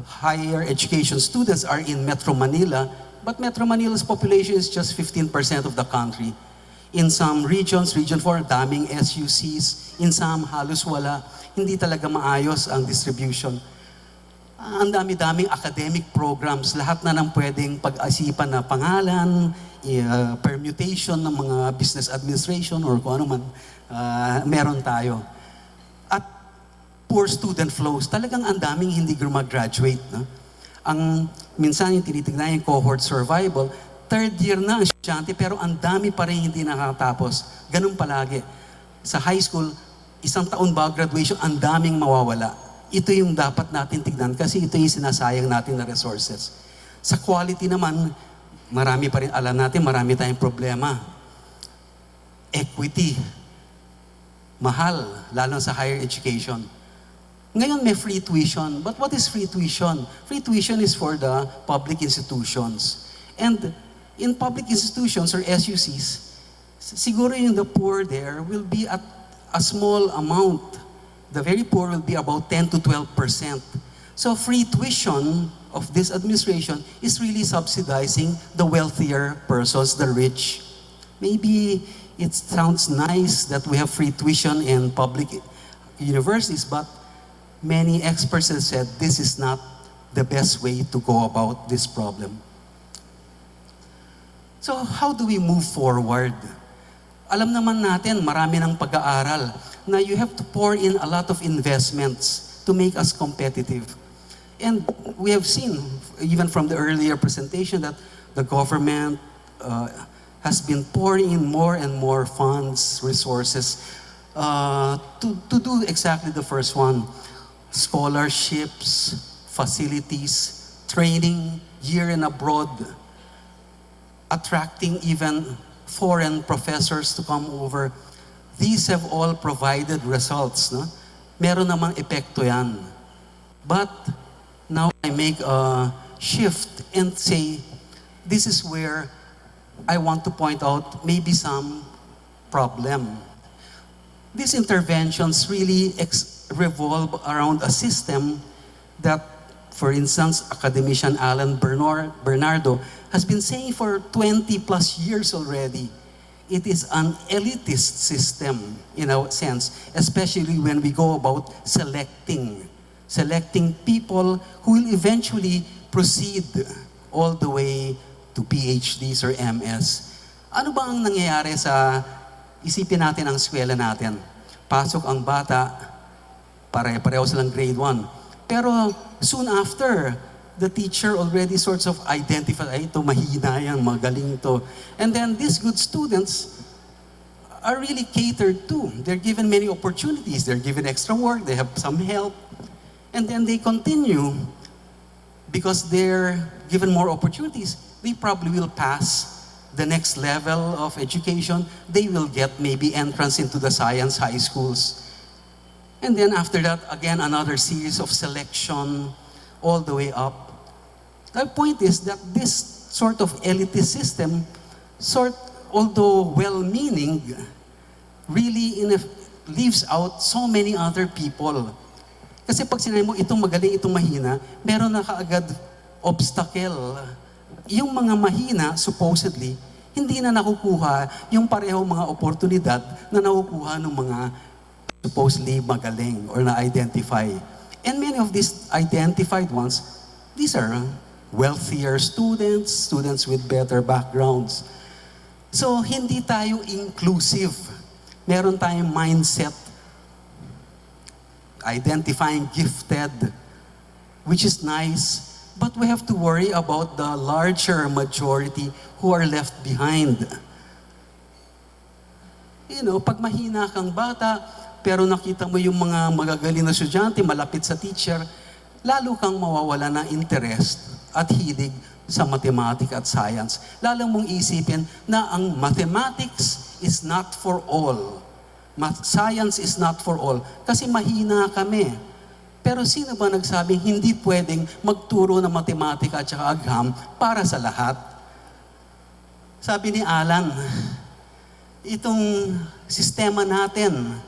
higher education students are in Metro Manila, but Metro Manila's population is just 15% of the country. In some regions, Region 4, daming SUCs. In some, halos wala. Hindi talaga maayos ang distribution. Ang dami-daming academic programs, lahat na nang pwedeng pag-asipan na pangalan, permutation ng mga business administration or kung ano man, meron tayo. At poor student flows, talagang ang daming hindi graduate. No? Ang minsan yung tinitignan yung cohort survival, third year na ang estudyante pero ang dami pa rin hindi nakatapos. Ganun palagi. Sa high school, isang taon bago graduation, ang daming mawawala. Ito yung dapat natin tignan kasi ito yung sinasayang natin na resources. Sa quality naman, marami pa rin alam natin, marami tayong problema. Equity. Mahal, lalo sa higher education. Ngayon may free tuition. But what is free tuition? Free tuition is for the public institutions. And in public institutions or SUCs, siguro yung the poor there will be at a small amount. The very poor will be about 10 to 12%. So free tuition of this administration is really subsidizing the wealthier persons, the rich. Maybe it sounds nice that we have free tuition in public universities, but many experts have said this is not the best way to go about this problem. So how do we move forward? Alam naman natin, marami ng pag-aaral na you have to pour in a lot of investments to make us competitive. And we have seen, even from the earlier presentation, that the government has been pouring in more and more funds, resources, to do exactly the first one. Scholarships, facilities, training, year and abroad, attracting even foreign professors to come over. These have all provided results. No? Meron namang epekto yan. But now I make a shift and say, this is where I want to point out maybe some problem. These interventions really revolve around a system that, for instance, academician Alan Bernardo has been saying for 20 plus years already. It is an elitist system in a sense, especially when we go about selecting people who will eventually proceed all the way to PhDs or MS. Ano ba ang nangyayari sa, isipin natin ang eskwela natin? Pasok ang bata, pare-pareho silang grade 1. Pero soon after, the teacher already sorts of identified, ay, ito mahina yan, magaling ito. And then these good students are really catered to. They're given many opportunities. They're given extra work. They have some help. And then they continue because they're given more opportunities. They probably will pass the next level of education. They will get maybe entrance into the science high schools. And then after that, again, another series of selection all the way up. The point is that this sort of elitist system, although well-meaning, really leaves out so many other people. Kasi pag sinabi mo, itong magaling, itong mahina, meron na kaagad obstacle. Yung mga mahina, supposedly, hindi na nakukuha yung pareho mga oportunidad na nakukuha ng mga supposedly magaling or na-identify. And many of these identified ones, these are wealthier students, students with better backgrounds. So, hindi tayo inclusive. Meron tayong mindset identifying gifted, which is nice, but we have to worry about the larger majority who are left behind. You know, pag mahina kang bata, pero nakita mo yung mga magagaling na estudyante malapit sa teacher, lalo kang mawawala ng interest at hilig sa mathematics at science. Lalo mong isipin na ang mathematics is not for all. Science is not for all. Kasi mahina kami. Pero sino ba nagsabing hindi pwedeng magturo ng matematika at saka agham para sa lahat? Sabi ni Alan, itong sistema natin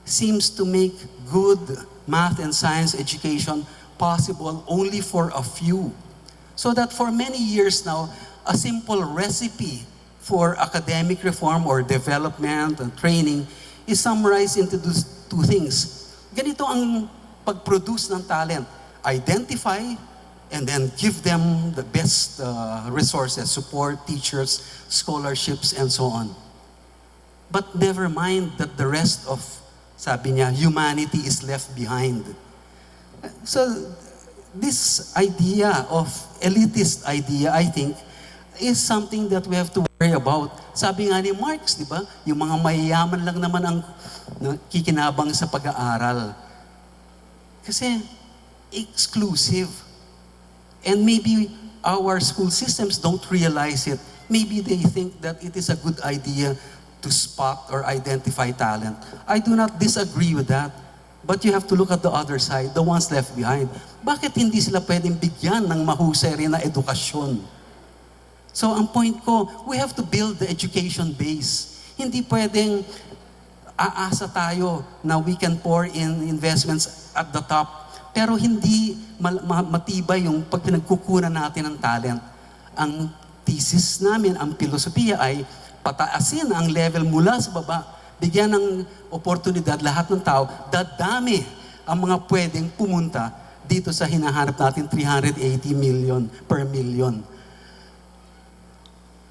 seems to make good math and science education possible only for a few. So that for many years now, a simple recipe for academic reform or development and training is summarized into these two things. Ganito ang pag-produce ng talent. Identify and then give them the best resources, support, teachers, scholarships, and so on. But never mind that the rest of, sabi niya, humanity is left behind. So this idea of elitist idea, I think, is something that we have to worry about. Sabi nga ni Marx, di ba? Yung mga mayayaman lang naman ang kikinabang sa pag-aaral. Kasi exclusive. And maybe our school systems don't realize it. Maybe they think that it is a good idea to spot or identify talent. I do not disagree with that. But you have to look at the other side, the ones left behind. Bakit hindi sila pwedeng bigyan ng mahusay rin na edukasyon? So ang point ko, we have to build the education base. Hindi pwedeng aasa tayo na we can pour in investments at the top, pero hindi matibay yung pag pinagkukunan natin ng talent. Ang thesis namin, ang filosofiya ay pataasin ang level mula sa baba, bigyan ng oportunidad lahat ng tao, dadami ang mga pwedeng pumunta dito sa hinahanap natin 380 million per million.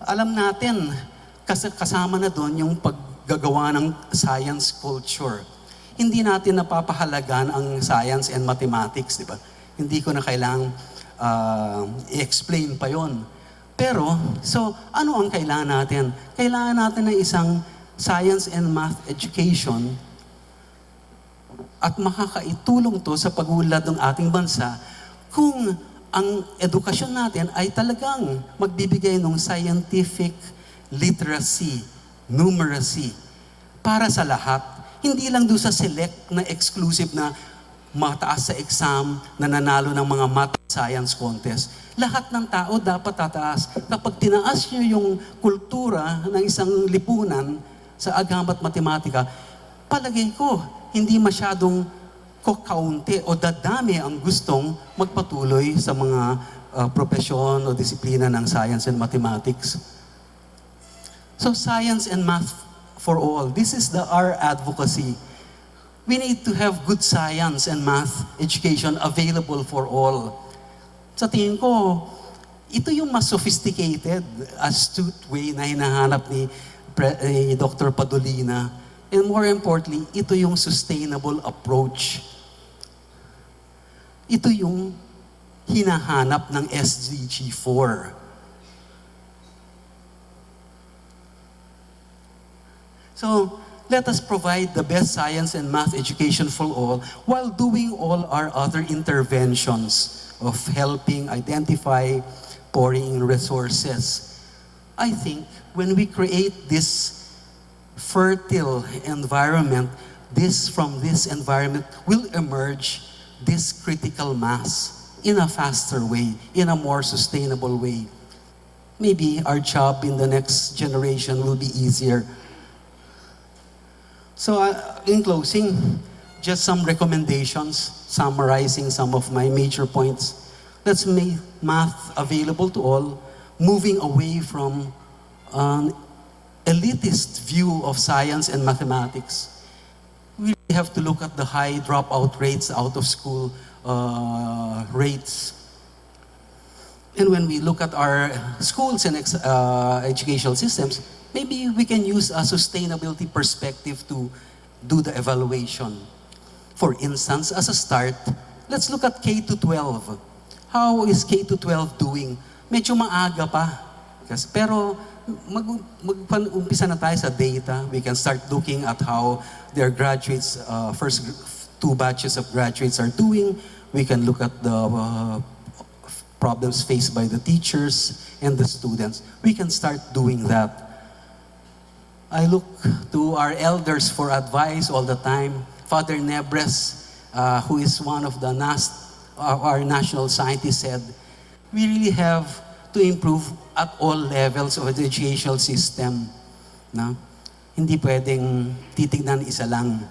Alam natin, kasama na doon yung paggagawa ng science culture. Hindi natin napapahalagan ang science and mathematics, di ba? Hindi ko na kailangang i-explain pa yon. Pero, so, ano ang kailangan natin? Kailangan natin ng isang science and math education at makakaitulong to sa pag-unlad ng ating bansa kung ang edukasyon natin ay talagang magbibigay ng scientific literacy, numeracy, para sa lahat. Hindi lang doon sa select na exclusive na mataas sa exam na nanalo ng mga math science contest. Lahat ng tao dapat tataas. Kapag tinaas niyo yung kultura ng isang lipunan sa agam at matematika, palagay ko, hindi masyadong kakaunti o dadami ang gustong magpatuloy sa mga propesyon o disiplina ng science and mathematics. So science and math for all. This is our advocacy. We need to have good science and math education available for all. Sa tingin ko, ito yung mas sophisticated, astute way na hinahanap ni Dr. Padolina. And more importantly, ito yung sustainable approach. Ito yung hinahanap ng SDG 4. So, let us provide the best science and math education for all while doing all our other interventions of helping identify, pouring in resources. I think when we create this fertile environment, from this environment will emerge this critical mass in a faster way, in a more sustainable way. Maybe our job in the next generation will be easier. So in closing, just some recommendations, summarizing some of my major points. Let's make math available to all, moving away from elitist view of science and mathematics. We have to look at the high dropout rates, out of school rates. And when we look at our schools and educational systems, maybe we can use a sustainability perspective to do the evaluation. For instance, as a start, let's look at K-12. How is K-12 doing? Medyo maaga pa. Pero mag-umpisa na tayo sa data. We can start looking at how their graduates, first 2 batches of graduates are doing. We can look at the problems faced by the teachers and the students. We can start doing that. I look to our elders for advice all the time. Father Nebres, who is one of our national scientists, said, we really have to improve at all levels of the educational system. No? Hindi pwedeng titignan isa lang.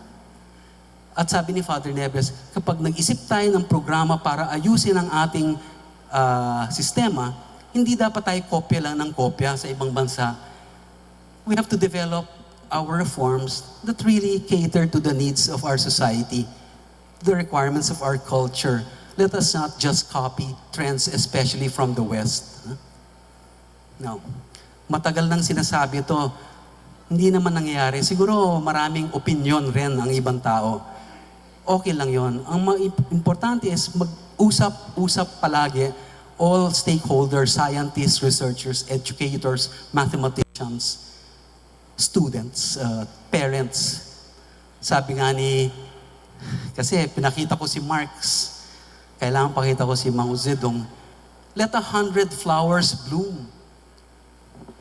At sabi ni Father Nebres, kapag nag-isip tayo ng programa para ayusin ang ating sistema, hindi dapat tayo kopya lang ng kopya sa ibang bansa. We have to develop our reforms that really cater to the needs of our society, the requirements of our culture. Let us not just copy trends, especially from the West. No. Matagal nang sinasabi ito, hindi naman nangyayari. Siguro maraming opinion rin ang ibang tao. Okay lang yon. Ang importante is mag-usap-usap palagi all stakeholders, scientists, researchers, educators, mathematicians, students, parents. Sabi nga kasi pinakita ko si Marx, kailangan pakita ko si Mao Zedong, let 100 flowers bloom.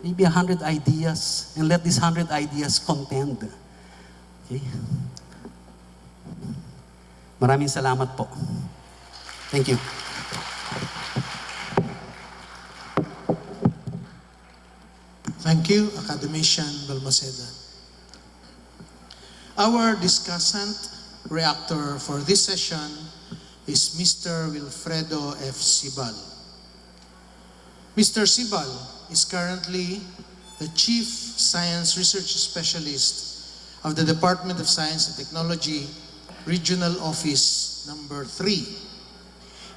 Maybe 100 ideas, and let these 100 ideas contend. Okay? Maraming salamat po. Thank you. Thank you, Academician Balmaceda. Our discussant reactor for this session is Mr. Wilfredo F. Sibal. Mr. Sibal is currently the Chief Science Research Specialist of the Department of Science and Technology Regional Office Number 3.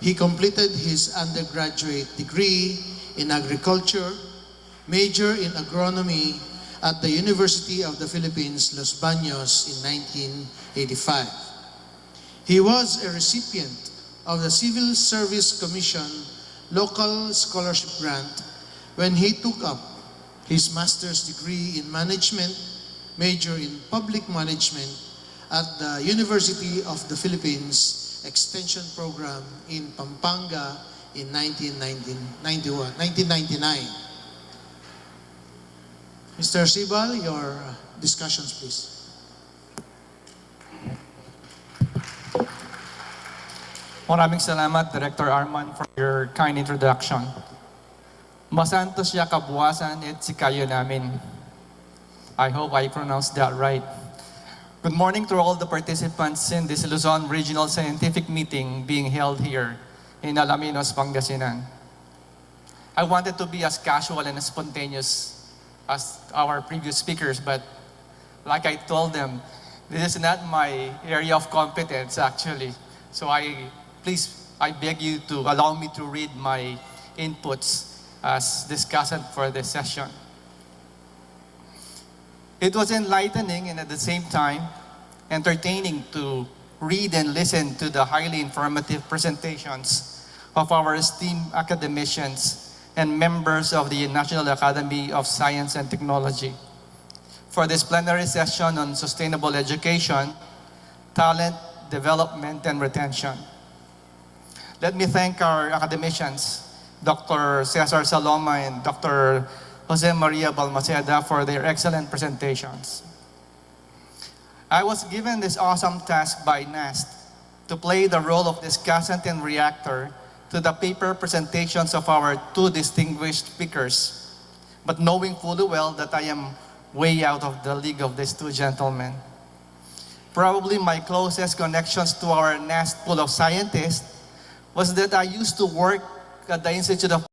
He completed his undergraduate degree in agriculture, major in agronomy at the University of the Philippines, Los Baños in 1985. He was a recipient of the Civil Service Commission Local Scholarship Grant when he took up his master's degree in management, major in public management at the University of the Philippines Extension Program in Pampanga in 1999. Mr. Sibal, your discussions, please. Maraming salamat, Director Arman, for your kind introduction. Masantos siya kabuwasan at sikayo namin. I hope I pronounced that right. Good morning to all the participants in this Luzon Regional Scientific Meeting being held here in Alaminos, Pangasinan. I wanted to be as casual and as spontaneous as our previous speakers, but like I told them, this is not my area of competence actually. So I beg you to allow me to read my inputs as discussant for this session. It was enlightening and at the same time entertaining to read and listen to the highly informative presentations of our esteemed academicians and members of the National Academy of Science and Technology for this plenary session on sustainable education, talent, development, and retention. Let me thank our academicians, Dr. Cesar Saloma and Dr. Jose Maria Balmaceda, for their excellent presentations. I was given this awesome task by NAST to play the role of discussant and reactor to the paper presentations of our two distinguished speakers, but knowing fully well that I am way out of the league of these two gentlemen. Probably my closest connections to our NAST pool of scientists was that I used to work at the Institute of